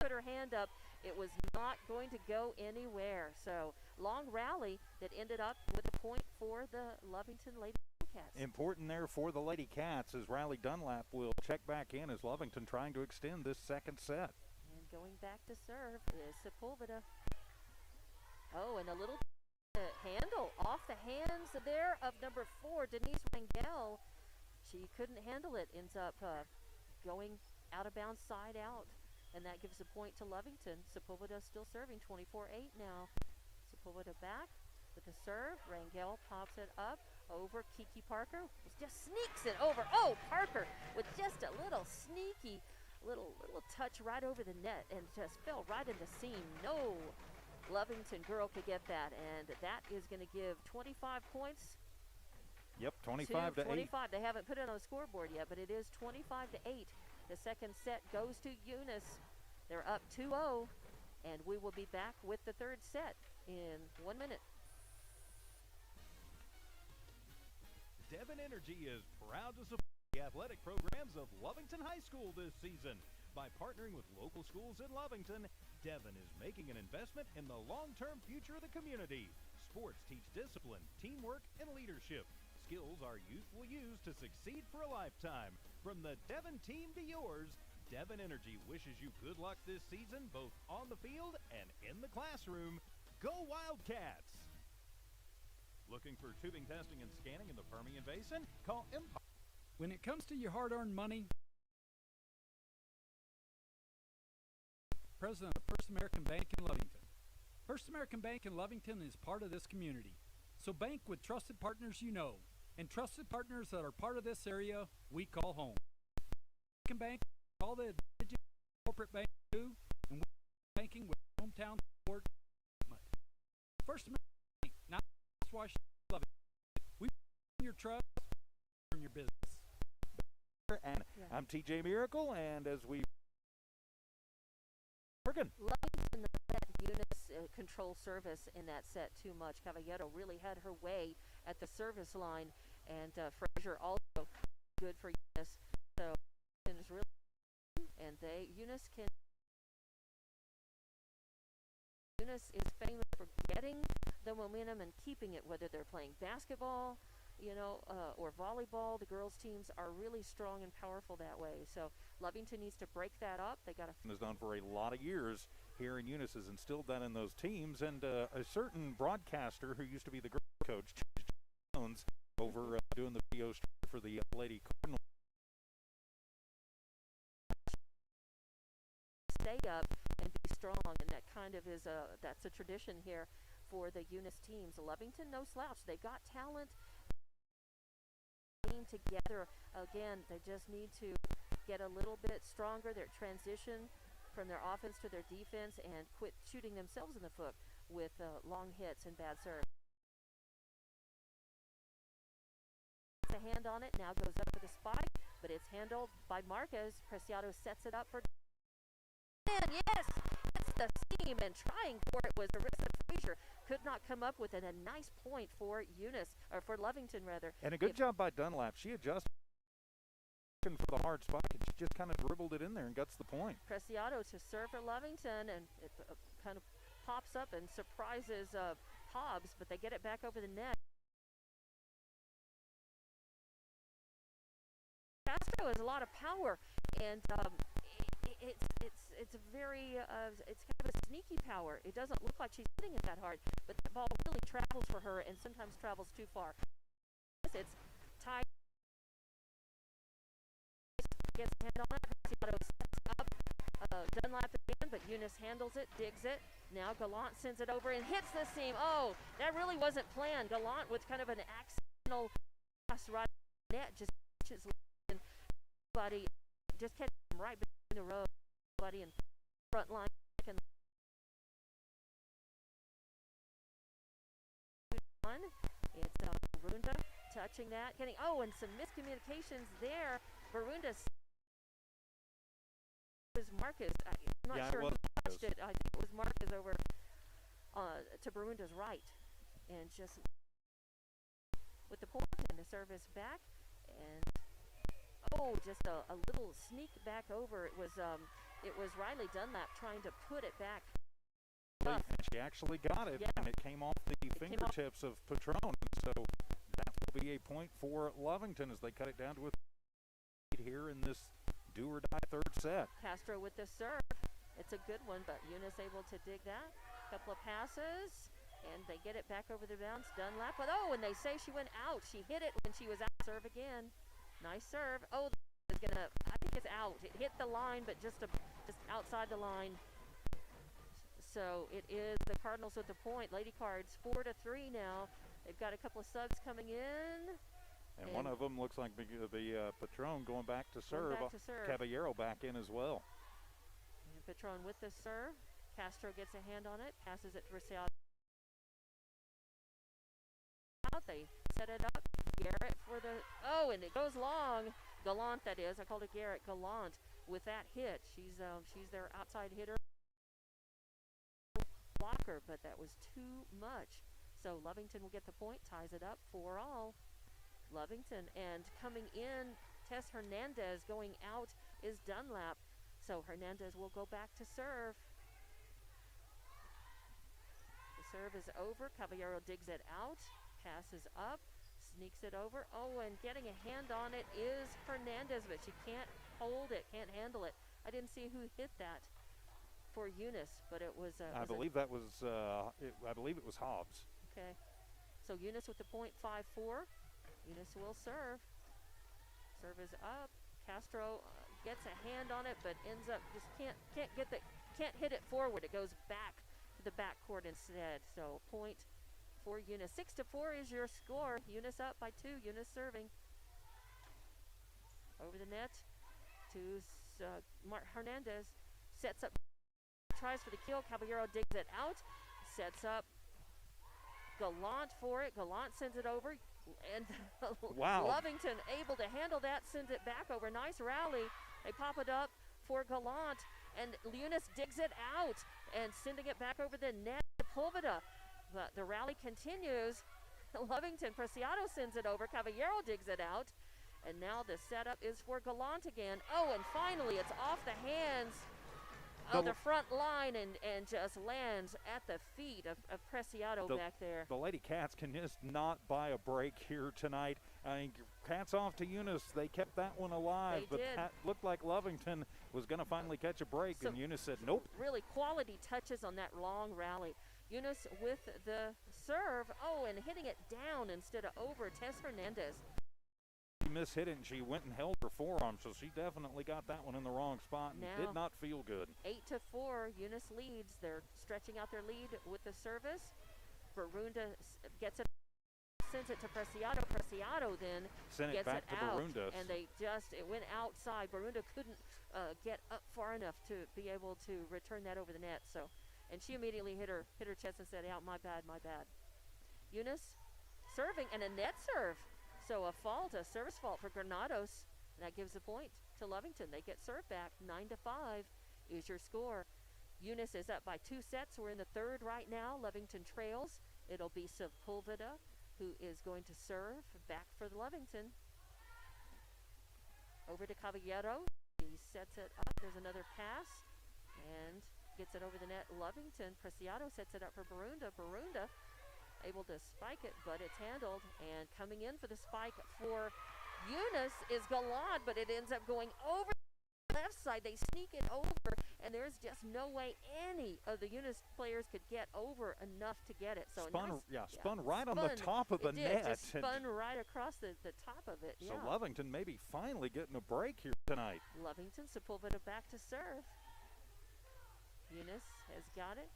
Put her hand up. It was not going to go anywhere. So long rally that ended up with a point for the Lovington Lady Cats. Important there for the Lady Cats as Riley Dunlap will check back in as Lovington trying to extend this second set. And going back to serve is Sepulveda. Oh, and a little handle off the hands there of number 4, Denise Rangel. She couldn't handle it, ends up going out of bounds, side out. And that gives a point to Lovington. Sepulveda still serving, 24-8 now. Sepulveda back with the serve. Rangel pops it up over Kiki Parker. Just sneaks it over. Oh, Parker with just a little sneaky little touch right over the net and just fell right in the seam. No Lovington girl could get that, and that is going to give 25 points. Yep, 25 to 8. They haven't put it on the scoreboard yet, but it is 25 to 8. The second set goes to Eunice. They're up 2-0. And we will be back with the third set in 1 minute. Devon Energy is proud to support the athletic programs of Lovington High School this season. By partnering with local schools in Lovington, Devon is making an investment in the long-term future of the community. Sports teach discipline, teamwork, and leadership. Skills our youth will use to succeed for a lifetime. From the Devon team to yours, Devon Energy wishes you good luck this season, both on the field and in the classroom. Go Wildcats! Looking for tubing testing and scanning in the Permian Basin? Call Empire. When it comes to your hard-earned money, President of First American Bank in Lovington. First American Bank in Lovington is part of this community. So bank with trusted partners you know, and trusted partners that are part of this area we call home. American Bank, all the advantages corporate banks do, and we're banking with hometown support. First American Bank, not Washington, Lovington. We earn your trust, earn your business. And I'm TJ Miracle, and as we Lovington let Eunice control service in that set too much. Caballero really had her way at the service line, and Frazier also good for Eunice. So is really, and Eunice is famous for getting the momentum and keeping it, whether they're playing basketball, or volleyball. The girls' teams are really strong and powerful that way. So Lovington needs to break that up. They got to. Has done for a lot of years here in Eunice, has instilled that in those teams, and a certain broadcaster who used to be the girls' coach, Jones, over doing the video stream for the Lady Cardinals. Stay up and be strong, and that kind of is that's a tradition here for the Eunice teams. Lovington, no slouch. They got talent. Together again, they just need to get a little bit stronger. Their transition from their offense to their defense, and quit shooting themselves in the foot with long hits and bad serve. A hand on it, now goes up for the spike, but it's handled by Marquez. Preciado sets it up for. And yes, that's the seam, and trying for it was Arissa Frazier. Could not come up with it. A nice point for Eunice, or for Lovington rather. And a good job by Dunlap. She adjusted for the hard spot, and she just kind of dribbled it in there and gets the point. Preciado to serve for Lovington, and it kind of pops up and surprises Hobbs, but they get it back over the net. Castro has a lot of power, and it's a very it's kind of a sneaky power. It doesn't look like she's hitting it that hard, but the ball really travels for her, and sometimes travels too far. It's tied. Gets a hand on it. Preciado sets up Dunlap again, but Eunice handles it, digs it. Now Gallant sends it over and hits the seam. Oh, that really wasn't planned. Gallant with kind of an accidental pass right net, just catches buddy, just catches him right between the row, buddy, and front line. It's Barunda touching that, getting and some miscommunications there. Barunda was Marcus. I'm not sure who touched it. I think it was Marcus over to Barunda's right, and just with the point and the service back, and just a little sneak back over. It was Riley Dunlap trying to put it back. And she actually got it, and it came off the fingertips of Patron. So that will be a point for Lovington as they cut it down to a lead here in this do-or-die third set. Castro with the serve. It's a good one, but Eunice able to dig that. Couple of passes, and they get it back over the bounce. Dunlap with, and they say she went out. She hit it when she was out. Serve again. Nice serve. I think it's out. It hit the line, but just outside the line. So it is the Cardinals with the point. Lady Cards 4-3 now. They've got a couple of subs coming in. And one of them looks like the Patron going back to serve. Caballero back in as well. And Patron with the serve. Castro gets a hand on it. Passes it to Ricciardo. They set it up. Garrett for the and it goes long. Gallant, that is. I called it Garrett. Gallant with that hit. She's their outside hitter. blocker, but that was too much. So Lovington will get the point, ties it up 4-all. Lovington, and coming in, Tess Hernandez. Going out is Dunlap. So Hernandez will go back to serve. The serve is over. Caballero digs it out, passes up, sneaks it over. Oh, and getting a hand on it is Hernandez, but she can't hold it, can't handle it. I didn't see who hit that for Eunice, but it was. I believe that was. I believe it was Hobbs. Okay, so Eunice with the point, 5-4. Eunice will serve. Serve is up. Castro gets a hand on it, but ends up just can't hit it forward. It goes back to the backcourt instead. So point for Eunice. 6-4 is your score. Eunice up by 2. Eunice serving over the net to Hernandez. Sets up. Tries for the kill. Caballero digs it out. Sets up. Gallant for it. Gallant sends it over. And wow. Lovington able to handle that, sends it back over. Nice rally. They pop it up for Gallant, and Eunice digs it out and sending it back over the net to Pulveda. But the rally continues. Lovington, Preciado sends it over. Caballero digs it out. And now the setup is for Gallant again. Oh, and finally it's off the hands of the front line and just lands at the feet of Preciado back there. The Lady Cats can just not buy a break here tonight. I mean, hats off to Eunice. They kept that one alive, but that looked like Lovington was going to finally catch a break, and Eunice said nope. Really quality touches on that long rally. Eunice with the serve, and hitting it down instead of over. Tess Hernandez. She mishit it, and she went and held her forearm, so she definitely got that one in the wrong spot and did not feel good. 8-4, Eunice leads. They're stretching out their lead with the service. Barunda gets it, sends it to Preciado. Preciado then gets back it to out, Barunda. and it went outside. Barunda couldn't get up far enough to be able to return that over the net. So, and she immediately hit her chest and said, "Out, my bad." Eunice serving, and a net serve. So a service fault for Granados. That gives a point to Lovington. They get served back. 9-5 is your score. Eunice is up by 2 sets. We're in the third right now. Lovington trails. It'll be Sepulveda who is going to serve back for the Lovington. Over to Caballero. He sets it up. There's another pass and gets it over the net. Lovington. Preciado sets it up for Barunda. Barunda able to spike it, but it's handled, and coming in for the spike for Eunice is Gallant, but it ends up going over the left side. They sneak it over, and there's just no way any of the Eunice players could get over enough to get it. So spun right on the top of the net. Just spun right across the top of it. So Lovington maybe finally getting a break here tonight. Lovington, Sepulveda back to serve. Eunice has got it.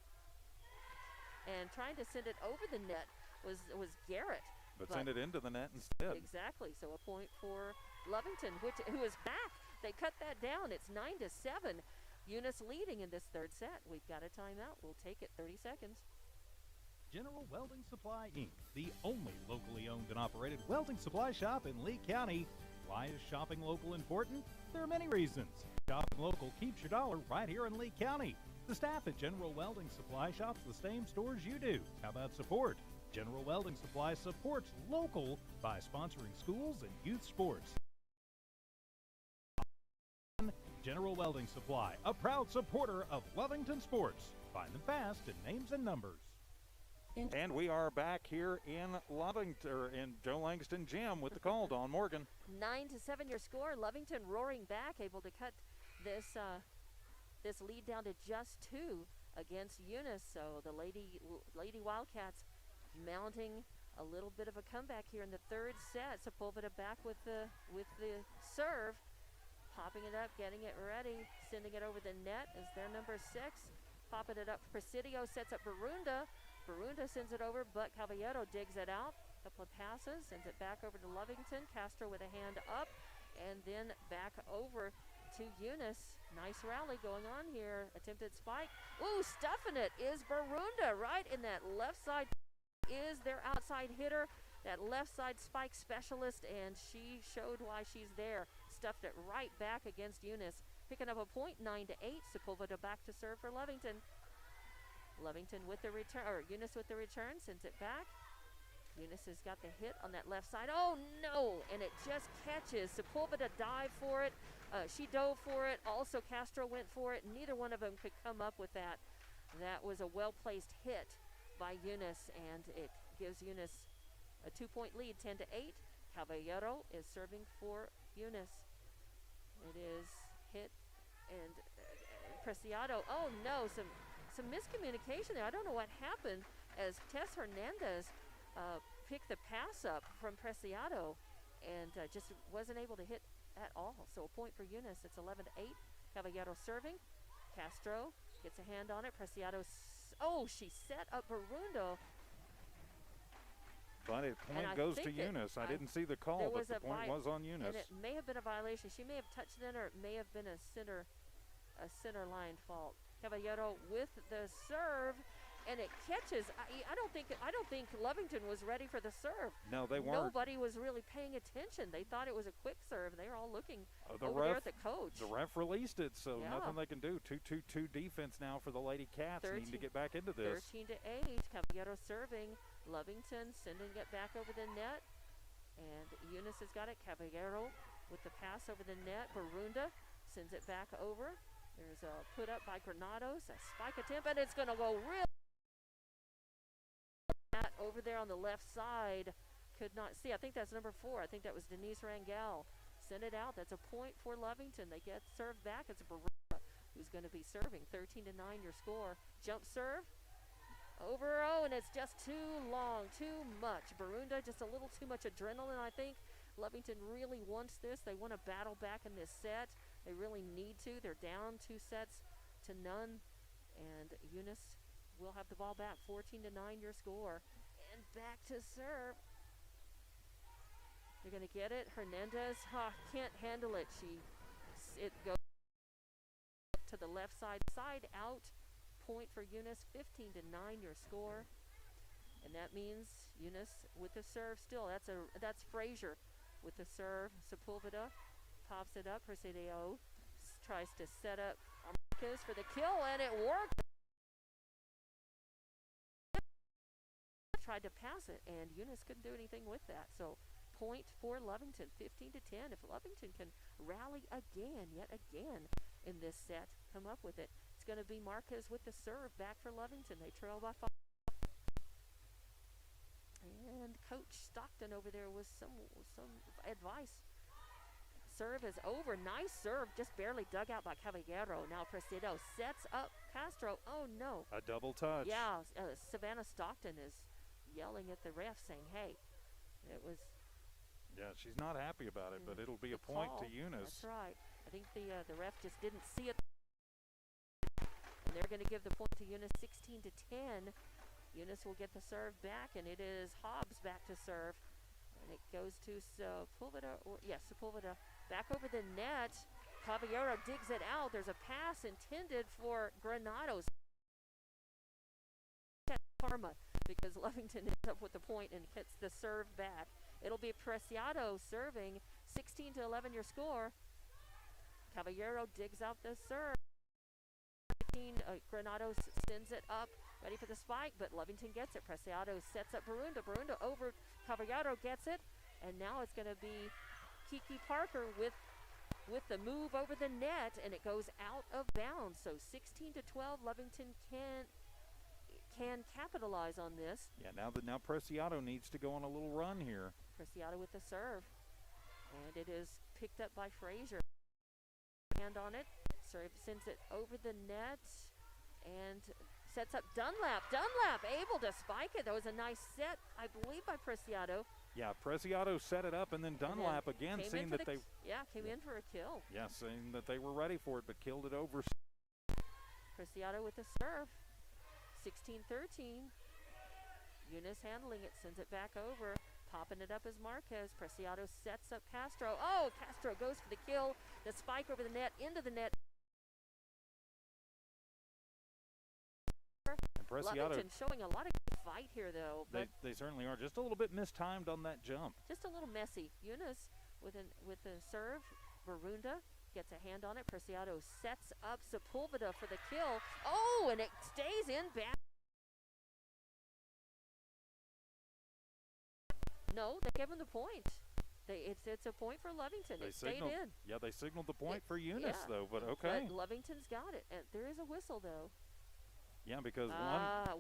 And trying to send it over the net was Garrett. But send it into the net instead. Exactly. So a point for Lovington, who is back. They cut that down. It's 9-7. Eunice leading in this third set. We've got a timeout. We'll take it. 30 seconds. General Welding Supply, Inc., the only locally owned and operated welding supply shop in Lee County. Why is shopping local important? There are many reasons. Shopping local keeps your dollar right here in Lee County. The staff at General Welding Supply shops the same stores you do. How about support? General Welding Supply supports local by sponsoring schools and youth sports. General Welding Supply, a proud supporter of Lovington sports. Find them fast in names and numbers. And we are back here in Lovington, in Joe Langston Gym with the call, Dawn Morgan. 9-7 your score. Lovington roaring back, able to cut this lead down to just 2 against Eunice. So the Lady Wildcats mounting a little bit of a comeback here in the third set. Sepulveda back with the serve, popping it up, getting it ready, sending it over the net is their number 6. Popping it up, Presidio sets up Barunda. Barunda sends it over, but Caballero digs it out. Couple of passes, sends it back over to Lovington. Castro with a hand up, and then back over to Eunice. Nice rally going on here. Attempted spike. Ooh, stuffing it is Barunda right in that left side. Is their outside hitter, that left side spike specialist, and she showed why she's there. Stuffed it right back against Eunice. Picking up a point, 9-8. Sepulveda back to serve for Lovington. Lovington with the return, or Eunice with the return, sends it back. Eunice has got the hit on that left side. Oh no, and it just catches. Sepulveda dived for it. She dove for it. Also Castro went for it. Neither one of them could come up with that. That was a well-placed hit by Eunice, and it gives Eunice a 2-point lead, 10-8. Caballero is serving for Eunice. It is hit, and Preciado. Oh no, some miscommunication there. I don't know what happened as Tess Hernandez picked the pass up from Preciado and just wasn't able to hit at all. So a point for Eunice. It's 11-8. Caballero serving. Castro gets a hand on it. Preciado. Oh, she set up Barundo. But the point goes to Eunice. I didn't see the call, but the point was on Eunice. And it may have been a violation. She may have touched it, or it may have been a center line fault. Caballero with the serve, and it catches. I don't think Lovington was ready for the serve. No, they weren't. Nobody was really paying attention. They thought it was a quick serve. They were all looking the over there at the coach. The ref released it, so Yeah. nothing they can do. 2-2-2 defense now for the Lady Cats. Need to get back into this. 13-8. Caballero serving. Lovington sending it back over the net, and Eunice has got it. Caballero with the pass over the net. Barunda sends it back over. There's a put up by Granados, a spike attempt, and it's going to go real over there on the left side. Could not see. I think that's number 4. I think that was Denise Rangel. Send it out. That's a point for Lovington. They get served back. It's Barunda who's going to be serving. 13-9 your score. Jump serve. Over, and it's just too long, too much. Barunda, just a little too much adrenaline, I think. Lovington really wants this. They want to battle back in this set. They really need to. They're down 2-0, and Eunice will have the ball back. 14-9 your score. And back to serve. They're going to get it. Hernandez can't handle it. It goes to the left side out. Point for Eunice. 15-9 your score, and that means Eunice with the serve still. That's Frazier with the serve. Sepulveda pops it up. Presidio tries to set up Marquez for the kill, and it worked. Tried to pass it, and Eunice couldn't do anything with that. So point for Lovington. 15-10. If Lovington can rally yet again in this set, come up with it. It's going to be Marquez with the serve back for Lovington. They trail by 5. And Coach Stockton over there with some advice. Serve is over. Nice serve, just barely dug out by Caballero. Now Presidio sets up Castro. Oh no. A double touch. Yeah, Savannah Stockton is yelling at the ref saying, hey, it was. Yeah, she's not happy about it, but it'll be a point to Eunice. That's right. I think the ref just didn't see it. And they're going to give the point to Eunice. 16-10. Eunice will get the serve back, and it is Hobbs back to serve. And it goes to Sepulveda. Sepulveda back over the net. Caballero digs it out. There's a pass intended for Granados. Karma, because Lovington ends up with the point and hits the serve back. It'll be Preciado serving. 16-11 your score. Caballero digs out the serve. Granados sends it up, ready for the spike, but Lovington gets it. Preciado sets up Barunda. Barunda over. Caballero gets it, and now it's going to be Kiki Parker with the move over the net, and it goes out of bounds. So 16-12, Lovington can capitalize on this. Yeah, now Preciado needs to go on a little run here. Preciado with the serve, and it is picked up by Frazier. Hand on it. Serve sends it over the net and sets up Dunlap. Dunlap able to spike it. That was a nice set, I believe, by Preciado. Yeah, Preciado set it up, and then Dunlap again, seeing that they came in for a kill. Yeah, saying that they were ready for it, but killed it over. Preciado with the serve. 16-13. Eunice handling it, sends it back over. Popping it up is Marquez. Preciado sets up Castro. Oh, Castro goes for the kill. The spike over the net, into the net. And Preciado showing a lot of good fight here, though. But they certainly are. Just a little bit mistimed on that jump. Just a little messy. Eunice with the serve. Barunda gets a hand on it. Preciado sets up Sepulveda for the kill. Oh, and it stays in back. No, they gave him the point. It's a point for Lovington. It stayed in. Yeah, they signaled the point for Eunice, though, but okay. But Lovington's got it. And there is a whistle, though. Yeah, because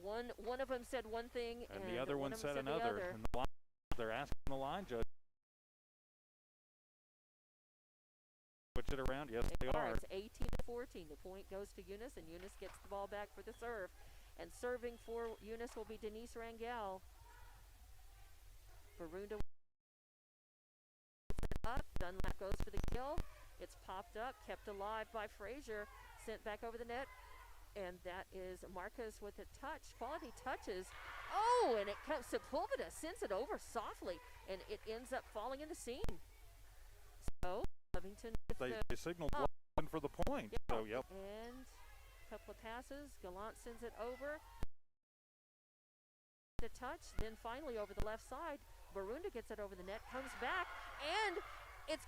one of them said one thing, and the other one said another. And they're asking the line judge. Switch it around. Yes, they are. It's 18-14. The point goes to Eunice, and Eunice gets the ball back for the serve. And serving for Eunice will be Denise Rangel. Barunda up. Dunlap goes for the kill. It's popped up, kept alive by Frazier, sent back over the net. And that is Marcus with a touch. Quality touches. Oh, and it comes. Sepulveda sends it over softly, and it ends up falling in the seam. So Lovington. They signaled Lovington for the point. Yeah. So yep. And a couple of passes. Gallant sends it over. The touch. Then finally over the left side, Barunda gets it over the net. Comes back, and it's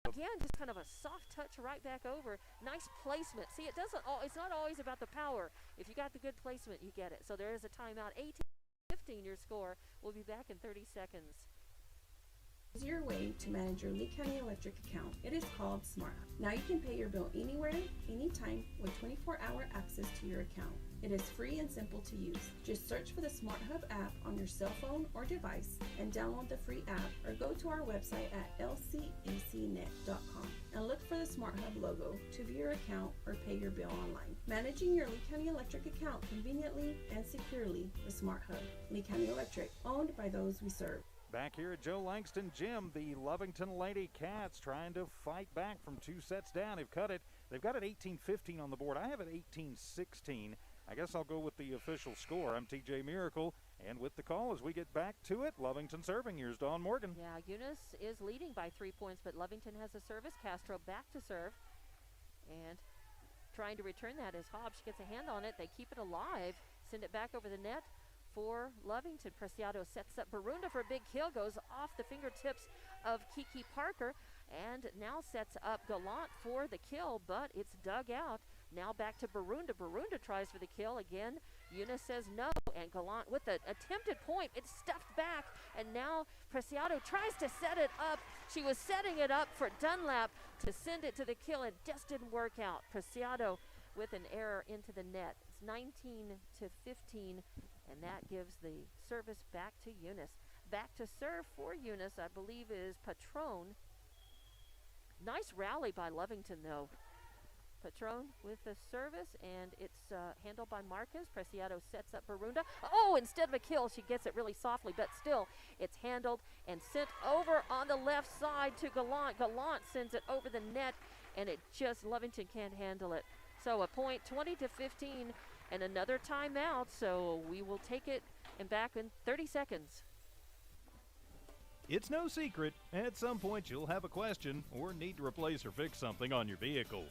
again, just kind of a soft touch right back over. Nice placement. See, it's not always about the power. If you got the good placement, you get it. So there is a timeout. 18-15 your score. We'll be back in 30 seconds. Easier way to manage your Lee County Electric account. It is called Smart Hub. Now you can pay your bill anywhere, anytime with 24-hour access to your account. It is free and simple to use. Just search for the Smart Hub app on your cell phone or device and download the free app, or go to our website at lcacnet.com and look for the Smart Hub logo to view your account or pay your bill online. Managing your Lee County Electric account conveniently and securely with Smart Hub. Lee County Electric, owned by those we serve. Back here at Joe Langston Gym, the Lovington Lady Cats trying to fight back from 2 sets down. They've cut it. They've got it 18-15 on the board. I have it 18-16. I guess I'll go with the official score. I'm TJ Miracle, and with the call as we get back to it, Lovington serving. Here's Dawn Morgan. Yeah, Eunice is leading by 3 points, but Lovington has a service. Castro back to serve, and trying to return that is Hobbs. She gets a hand on it. They keep it alive, send it back over the net for Lovington. Preciado sets up Barunda for a big kill, goes off the fingertips of Kiki Parker, and now sets up Gallant for the kill, but it's dug out. Now back to Barunda. Barunda tries for the kill again. Eunice says no, and Gallant with the attempted point. It's stuffed back, and now Preciado tries to set it up. She was setting it up for Dunlap to send it to the kill. It just didn't work out. Preciado with an error into the net. It's 19-15, and that gives the service back to Eunice. Back to serve for Eunice, I believe, is Patron. Nice rally by Lovington, though. Patron with the service, and it's handled by Marquez. Preciado sets up Barunda. Oh, instead of a kill, she gets it really softly, but still, it's handled and sent over on the left side to Gallant. Gallant sends it over the net, and it just, Lovington can't handle it. So a point, 20-15, and another timeout, so we will take it and back in 30 seconds. It's no secret, at some point you'll have a question or need to replace or fix something on your vehicle.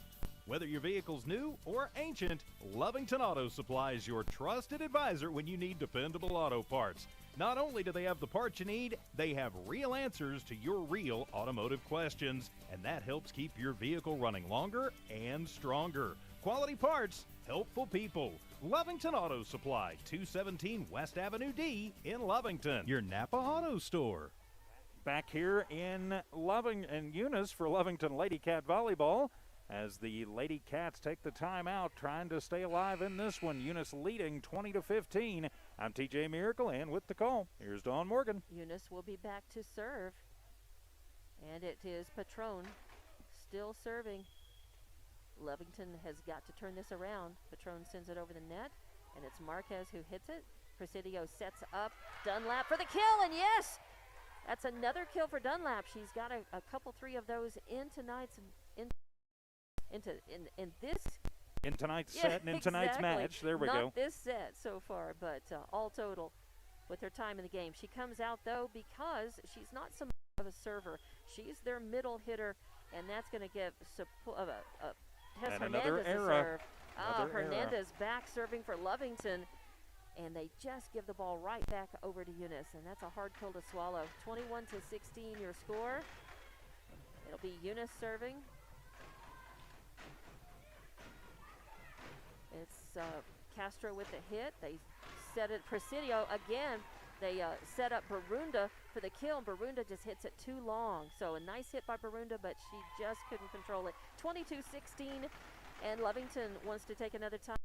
Whether your vehicle's new or ancient, Lovington Auto Supply is your trusted advisor when you need dependable auto parts. Not only do they have the parts you need, they have real answers to your real automotive questions, and that helps keep your vehicle running longer and stronger. Quality parts, helpful people. Lovington Auto Supply, 217 West Avenue D in Lovington, your Napa Auto Store. Back here in Eunice for Lovington Lady Cat Volleyball, as the Lady Cats take the timeout, trying to stay alive in this one. Eunice leading 20-15. I'm TJ Miracle, and with the call, here's Dawn Morgan. Eunice will be back to serve, and it is Patron still serving. Lovington has got to turn this around. Patron sends it over the net, and it's Marquez who hits it. Presidio sets up Dunlap for the kill, and yes, that's another kill for Dunlap. She's got a couple, 3 of those in tonight's in tonight's set and in tonight's match. There we go. Not this set so far, but all total with her time in the game. She comes out, though, because she's not so much of a server. She's their middle hitter, and that's going to give Hernandez another a error. serve. Hernandez back serving for Lovington, and they just give the ball right back over to Eunice, and that's a hard pill to swallow. 21-16 your score. It'll be Eunice serving. It's Castro with the hit. They set it. Presidio again They set up Barunda for the kill, and Barunda just hits it too long. So a nice hit by Barunda, but she just couldn't control it. 22-16, and Lovington wants to take another time.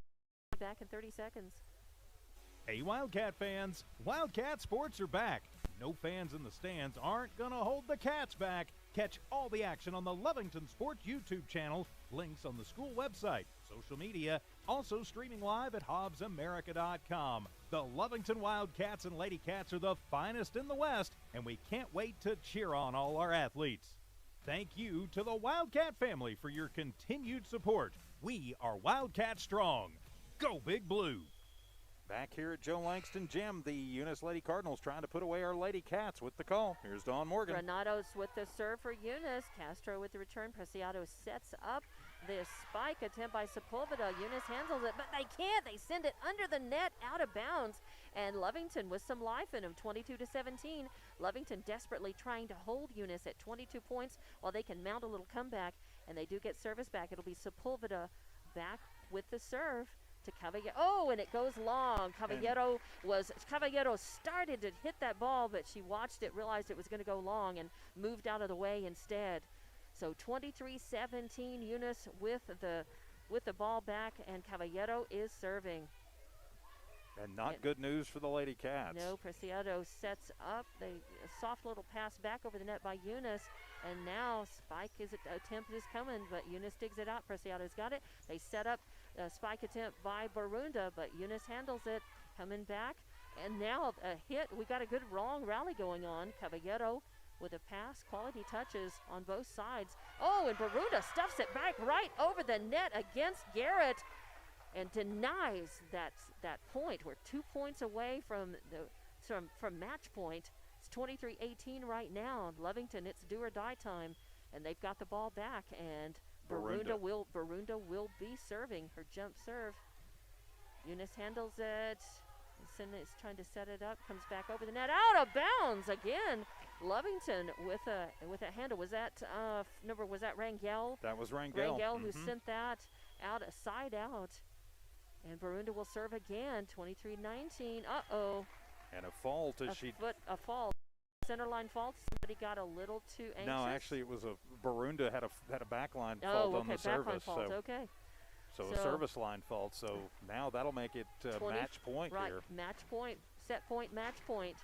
Back in 30 seconds. Hey, Wildcat fans, Wildcat sports are back. No fans in the stands aren't going to hold the Cats back. Catch all the action on the Lovington Sports YouTube channel, links on the school website, social media, also streaming live at HobbsAmerica.com. The Lovington Wildcats and Lady Cats are the finest in the West, and we can't wait to cheer on all our athletes. Thank you to the Wildcat family for your continued support. We are Wildcat Strong. Go Big Blue! Back here at Joe Langston Gym, the Eunice Lady Cardinals trying to put away our Lady Cats with the call. Here's Dawn Morgan. Granados with the serve for Eunice. Castro with the return. Preciado sets up this spike attempt by Sepulveda. Eunice handles it, but they can't. They send it under the net, out of bounds. And Lovington with some life in them, 22-17. Lovington desperately trying to hold Eunice at 22 points while they can mount a little comeback. And they do get service back. It'll be Sepulveda back with the serve to Caballero. Oh, and it goes long. Caballero started to hit that ball, but she watched it, realized it was going to go long, and moved out of the way instead. So 23-17, Eunice with the ball back, and Caballero is serving. And not good news for the Lady Cats. No, Preciado sets up a soft little pass back over the net by Eunice, and now attempt is coming, but Eunice digs it out. Preciado's got it. They set up a spike attempt by Barunda, but Eunice handles it, coming back, and now a hit. We got a good long rally going on. Caballero with a pass, quality touches on both sides. Oh, and Barunda stuffs it back right over the net against Garrett, and denies that point. We're 2 points away from match point. It's 23-18 right now. Lovington, it's do or die time, and they've got the ball back, and Barunda will be serving her jump serve. Eunice handles it. Senna is trying to set it up, comes back over the net, out of bounds again. Lovington with a handle. Was that Rangel? That was Rangel. Rangel who sent that out, a side out. And Barunda will serve again, 23-19. Uh-oh. And a fault as a fault. Centerline fault. Somebody got a little too anxious. No, actually it was Barunda had a backline fault on the service. Fault. Okay. So a service line fault. So now that'll make it match point right, here. Match point, set point, match point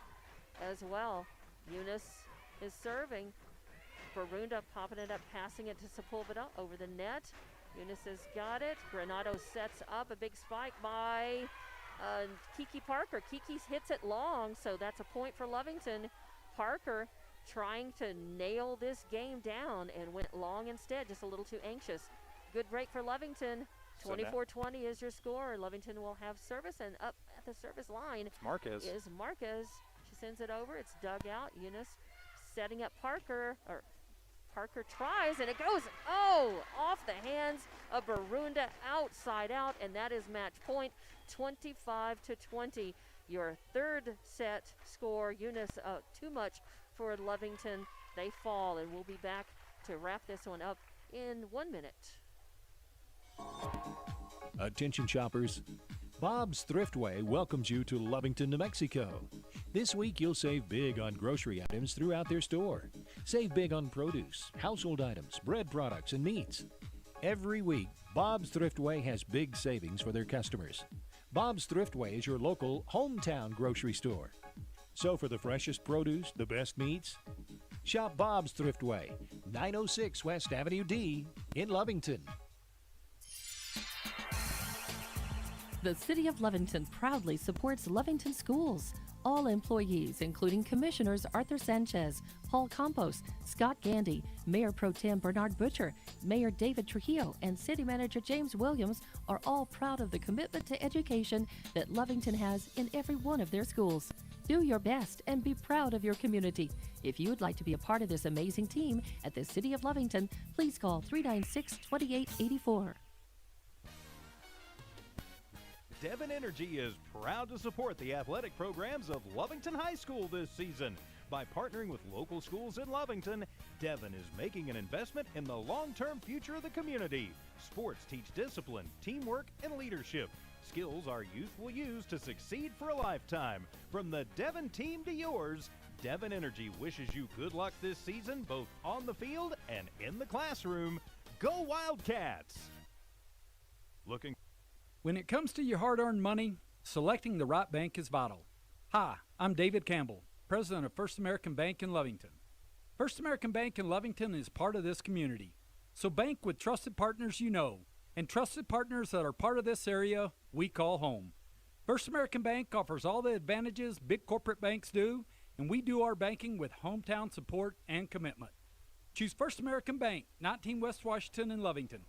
as well. Eunice is serving. Barunda popping it up, passing it to Sepulveda over the net. Eunice has got it. Granado sets up a big spike by Kiki Parker. Kiki hits it long, so that's a point for Lovington. Parker trying to nail this game down and went long instead, just a little too anxious. Good break for Lovington. 24-20 is your score. Lovington will have service, and up at the service line is Marquez. She sends it over. It's dug out. Eunice setting up Parker. Parker tries, and it goes, off the hands of Barunda, outside out, and that is match point, 25-20. Your third set score. Eunice, too much for Lovington. They fall, and we'll be back to wrap this one up in 1 minute. Attention shoppers, Bob's Thriftway welcomes you to Lovington, New Mexico. This week you'll save big on grocery items throughout their store. Save big on produce, household items, bread products, and meats. Every week, Bob's Thriftway has big savings for their customers. Bob's Thriftway is your local hometown grocery store. So for the freshest produce, the best meats, shop Bob's Thriftway, 906 West Avenue D in Lovington. The City of Lovington proudly supports Lovington schools. All employees, including Commissioners Arthur Sanchez, Paul Campos, Scott Gandy, Mayor Pro Tem Bernard Butcher, Mayor David Trujillo, and City Manager James Williams, are all proud of the commitment to education that Lovington has in every one of their schools. Do your best and be proud of your community. If you would like to be a part of this amazing team at the City of Lovington, please call 396-2884. Devon Energy is proud to support the athletic programs of Lovington High School this season. By partnering with local schools in Lovington, Devon is making an investment in the long-term future of the community. Sports teach discipline, teamwork, and leadership. Skills our youth will use to succeed for a lifetime. From the Devon team to yours, Devon Energy wishes you good luck this season, both on the field and in the classroom. Go Wildcats! When it comes to your hard-earned money, selecting the right bank is vital. Hi, I'm David Campbell, president of First American Bank in Lovington. First American Bank in Lovington is part of this community. So bank with trusted partners you know, and trusted partners that are part of this area we call home. First American Bank offers all the advantages big corporate banks do, and we do our banking with hometown support and commitment. Choose First American Bank, 19 West Washington in Lovington.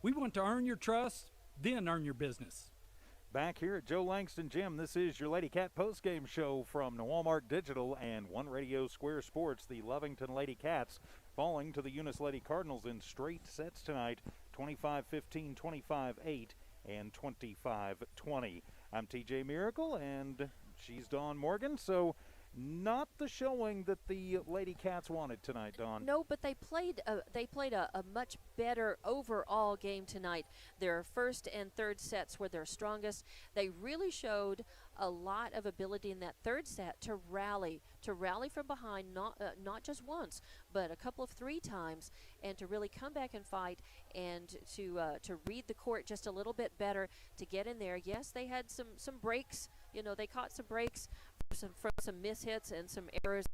We want to earn your trust, then earn your business. Back here at Joe Langston Gym, this is your Lady Cat postgame show from Walmart Digital and One Radio Square Sports. The Lovington Lady Cats falling to the Eunice Lady Cardinals in straight sets tonight, 25-15, 25-8, and 25-20. I'm TJ Miracle, and she's Dawn Morgan. So not the showing that the Lady Cats wanted tonight, Dawn. No, but they played a much better overall game tonight. Their first and third sets were their strongest. They really showed a lot of ability in that third set to rally from behind, not just once, but a couple of 3 times, and to really come back and fight, and to read the court just a little bit better, to get in there. Yes, they had some breaks. You know, they caught some breaks from some mishits and some errors.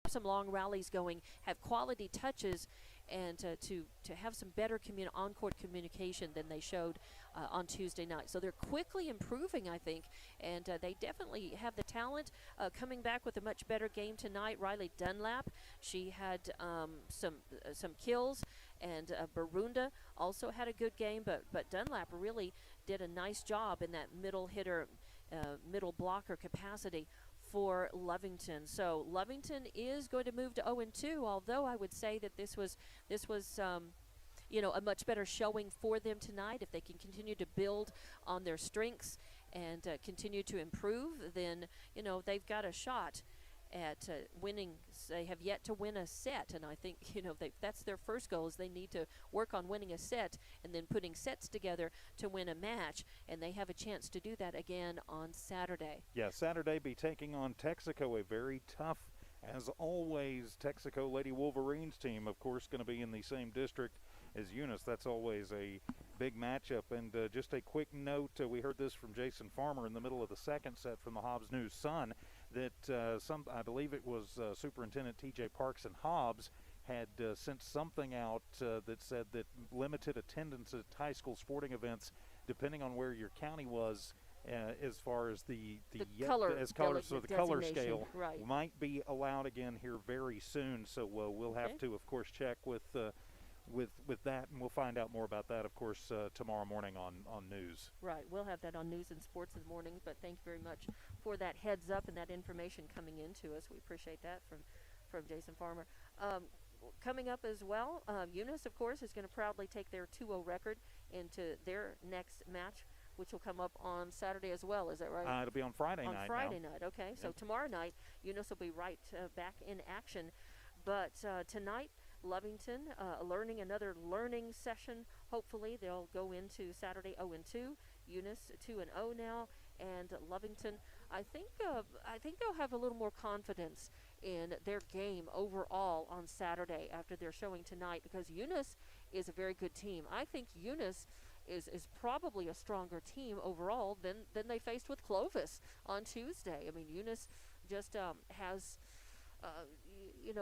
Some long rallies going, have quality touches, and to have some better on-court communication than they showed on Tuesday night. So they're quickly improving, I think, and they definitely have the talent. Coming back with a much better game tonight, Riley Dunlap, she had some kills, and Barunda also had a good game, but Dunlap really did a nice job in that middle hitter, middle blocker capacity for Lovington. So Lovington is going to move to 0-2, although I would say that this was a much better showing for them tonight. If they can continue to build on their strengths and continue to improve, then they've got a shot at winning. They have yet to win a set, and I think that's their first goal, is they need to work on winning a set and then putting sets together to win a match, and they have a chance to do that again on Saturday. Yeah, Saturday be taking on Texaco, a very tough, as always, Texaco Lady Wolverines team, of course, going to be in the same district as Eunice. That's always a big matchup. And just a quick note, we heard this from Jason Farmer in the middle of the second set from the Hobbs News-Sun, that I believe it was Superintendent T.J. Parks and Hobbs had sent something out that said that limited attendance at high school sporting events, depending on where your county was, as far as the color scale, right, might be allowed again here very soon. So we'll have to, of course, check with that, and we'll find out more about that, of course, tomorrow morning on news. Right, we'll have that on News and Sports in the morning, but thank you very much for that heads up and that information coming into us. We appreciate that from Jason Farmer. Coming up as well, Eunice, of course, is going to proudly take their 2-0 record into their next match, which will come up on Saturday as well. Is that right? It'll be on Friday night. On Friday night, okay. So tomorrow night, Eunice will be right back in action. But tonight, Lovington another learning session. Hopefully, they'll go into Saturday 0-2. Eunice 2-0 now, and Lovington. I think they'll have a little more confidence in their game overall on Saturday after their showing tonight, because Eunice is a very good team. I think Eunice is probably a stronger team overall than they faced with Clovis on Tuesday. I mean, Eunice just has.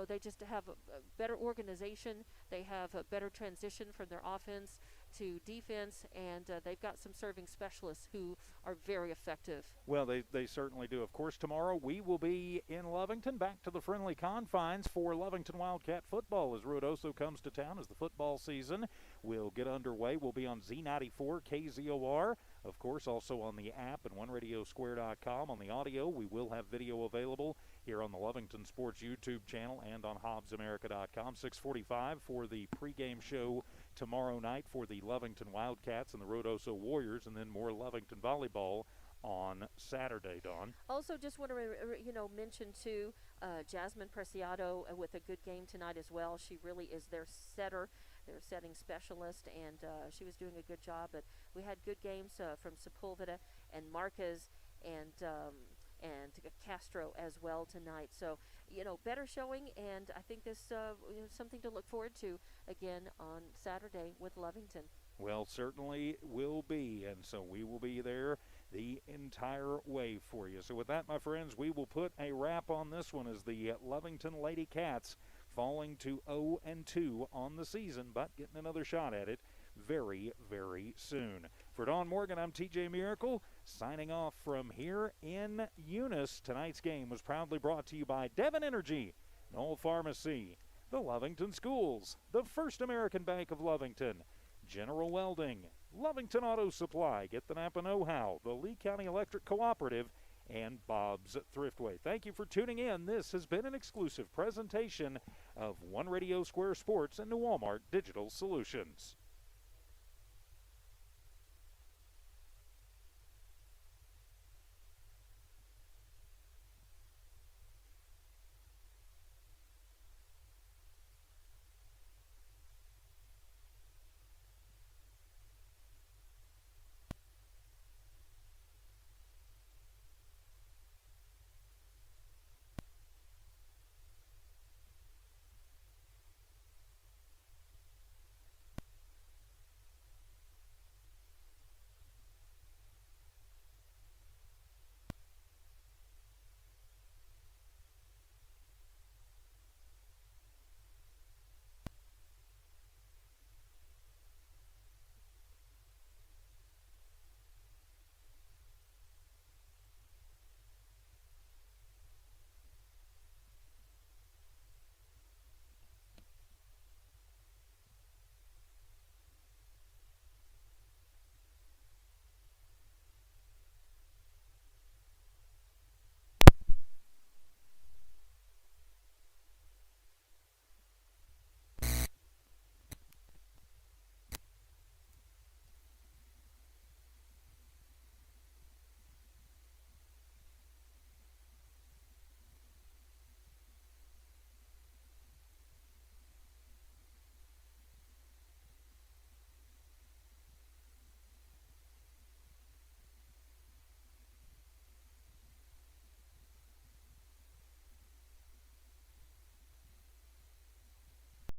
They just have a better organization. They have a better transition from their offense to defense, and they've got some serving specialists who are very effective. Well, they certainly do. Of course, tomorrow we will be in Lovington, back to the friendly confines for Lovington Wildcat football as Ruidoso comes to town as the football season will get underway. We'll be on Z94 KZOR. Of course, also on the app and OneRadioSquare.com. On the audio, we will have video available here on the Lovington Sports YouTube channel and on HobbsAmerica.com. 6:45 for the pregame show tomorrow night for the Lovington Wildcats and the Ruidoso Warriors, and then more Lovington volleyball on Saturday, Dawn. Also, just want to mention too, Jasmine Preciado with a good game tonight as well. She really is their setter. their setting specialist, and she was doing a good job. But we had good games from Sepulveda and Marquez and Castro as well tonight. So, better showing, and I think this something to look forward to again on Saturday with Lovington. Well, certainly will be, and so we will be there the entire way for you. So with that, my friends, we will put a wrap on this one as the Lovington Lady Cats falling to 0-2 on the season, but getting another shot at it very, very soon. For Don Morgan, I'm TJ Miracle, signing off from here in Eunice. Tonight's game was proudly brought to you by Devon Energy, Knoll Pharmacy, the Lovington Schools, the First American Bank of Lovington, General Welding, Lovington Auto Supply, Get the Napa Know-How, the Lee County Electric Cooperative, and Bob's Thriftway. Thank you for tuning in. This has been an exclusive presentation of One Radio Square Sports and New Walmart Digital Solutions.